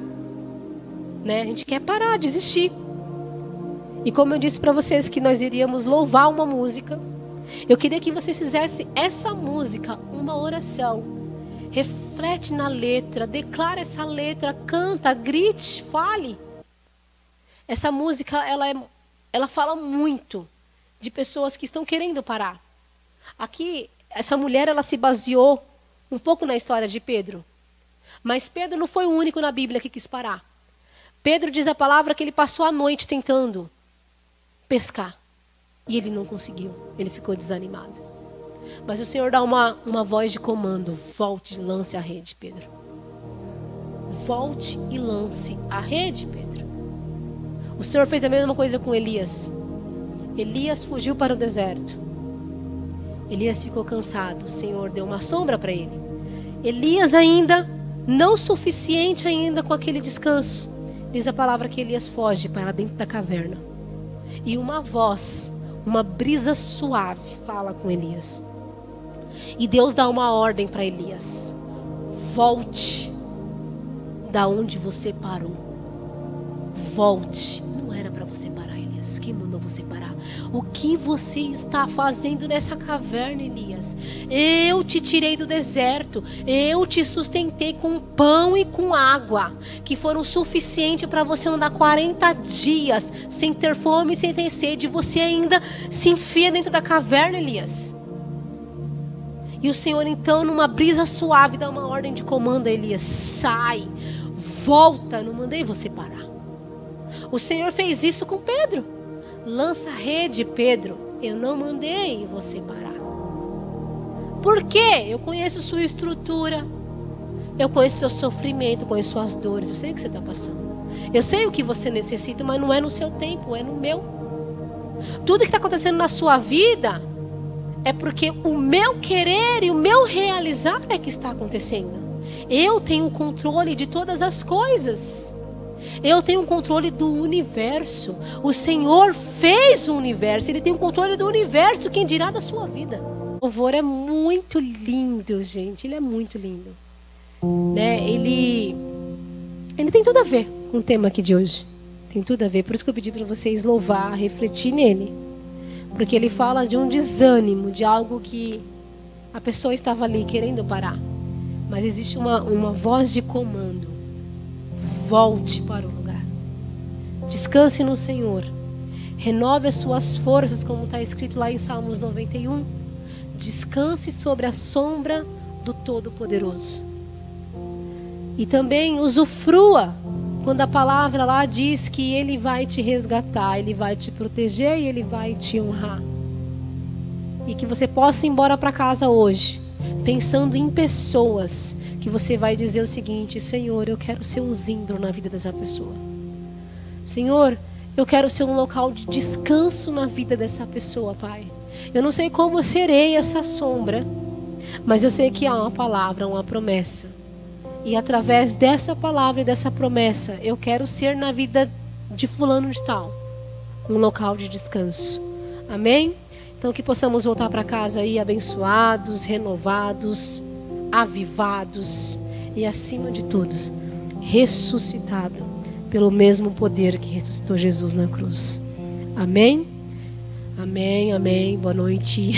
né? A gente quer parar, desistir. E como eu disse para vocês que nós iríamos louvar uma música, eu queria que vocês fizessem essa música uma oração. Reflete na letra, declara essa letra, canta, grite, fale. Essa música, ela fala muito de pessoas que estão querendo parar. Aqui, essa mulher, ela se baseou um pouco na história de Pedro. Mas Pedro não foi o único na Bíblia que quis parar. Pedro diz a palavra que ele passou a noite tentando pescar. E ele não conseguiu. Ele ficou desanimado. Mas o Senhor dá uma voz de comando. Volte e lance a rede, Pedro. Volte e lance a rede, Pedro. O Senhor fez a mesma coisa com Elias. Elias fugiu para o deserto. Elias ficou cansado. O Senhor deu uma sombra para ele. Elias ainda, não suficiente ainda com aquele descanso. Diz a palavra que Elias foge para dentro da caverna. E uma voz, uma brisa suave fala com Elias. E Deus dá uma ordem para Elias. Volte da onde você parou. Volte. Não era para você parar, Elias. Quem mandou você parar? O que você está fazendo nessa caverna, Elias? Eu te tirei do deserto. Eu te sustentei com pão e com água, que foram suficientes para você andar 40 dias sem ter fome e sem ter sede. Você ainda se enfia dentro da caverna, Elias. E o Senhor, então, numa brisa suave, dá uma ordem de comando a Elias. Sai, volta. Não mandei você parar. O Senhor fez isso com Pedro. Lança a rede, Pedro. Eu não mandei você parar. Por quê? Eu conheço sua estrutura. Eu conheço seu sofrimento, conheço suas dores. Eu sei o que você está passando. Eu sei o que você necessita, mas não é no seu tempo, é no meu. Tudo que está acontecendo na sua vida é porque o meu querer e o meu realizar é que está acontecendo. Eu tenho o controle de todas as coisas. Eu tenho o controle do universo. O Senhor fez o universo. Ele tem o controle do universo. Quem dirá da sua vida? O louvor é muito lindo, gente. Ele é muito lindo, né? Ele tem tudo a ver com o tema aqui de hoje. Tem tudo a ver. Por isso que eu pedi para vocês louvar, refletir nele. Porque ele fala de um desânimo, de algo que a pessoa estava ali querendo parar. Mas existe uma voz de comando. Volte para o lugar. Descanse no Senhor. Renove as suas forças, como está escrito lá em Salmos 91. Descanse sobre a sombra do Todo-Poderoso. E também usufrua quando a palavra lá diz que Ele vai te resgatar, Ele vai te proteger e Ele vai te honrar. E que você possa ir embora para casa hoje, pensando em pessoas, que você vai dizer o seguinte: Senhor, eu quero ser um zimbro na vida dessa pessoa. Senhor, eu quero ser um local de descanso na vida dessa pessoa, Pai. Eu não sei como eu serei essa sombra, mas eu sei que há uma palavra, uma promessa. E através dessa palavra e dessa promessa, eu quero ser na vida de fulano de tal, um local de descanso. Amém? Então que possamos voltar para casa aí abençoados, renovados, avivados e acima de tudo, ressuscitado pelo mesmo poder que ressuscitou Jesus na cruz. Amém? Amém, amém. Boa noite.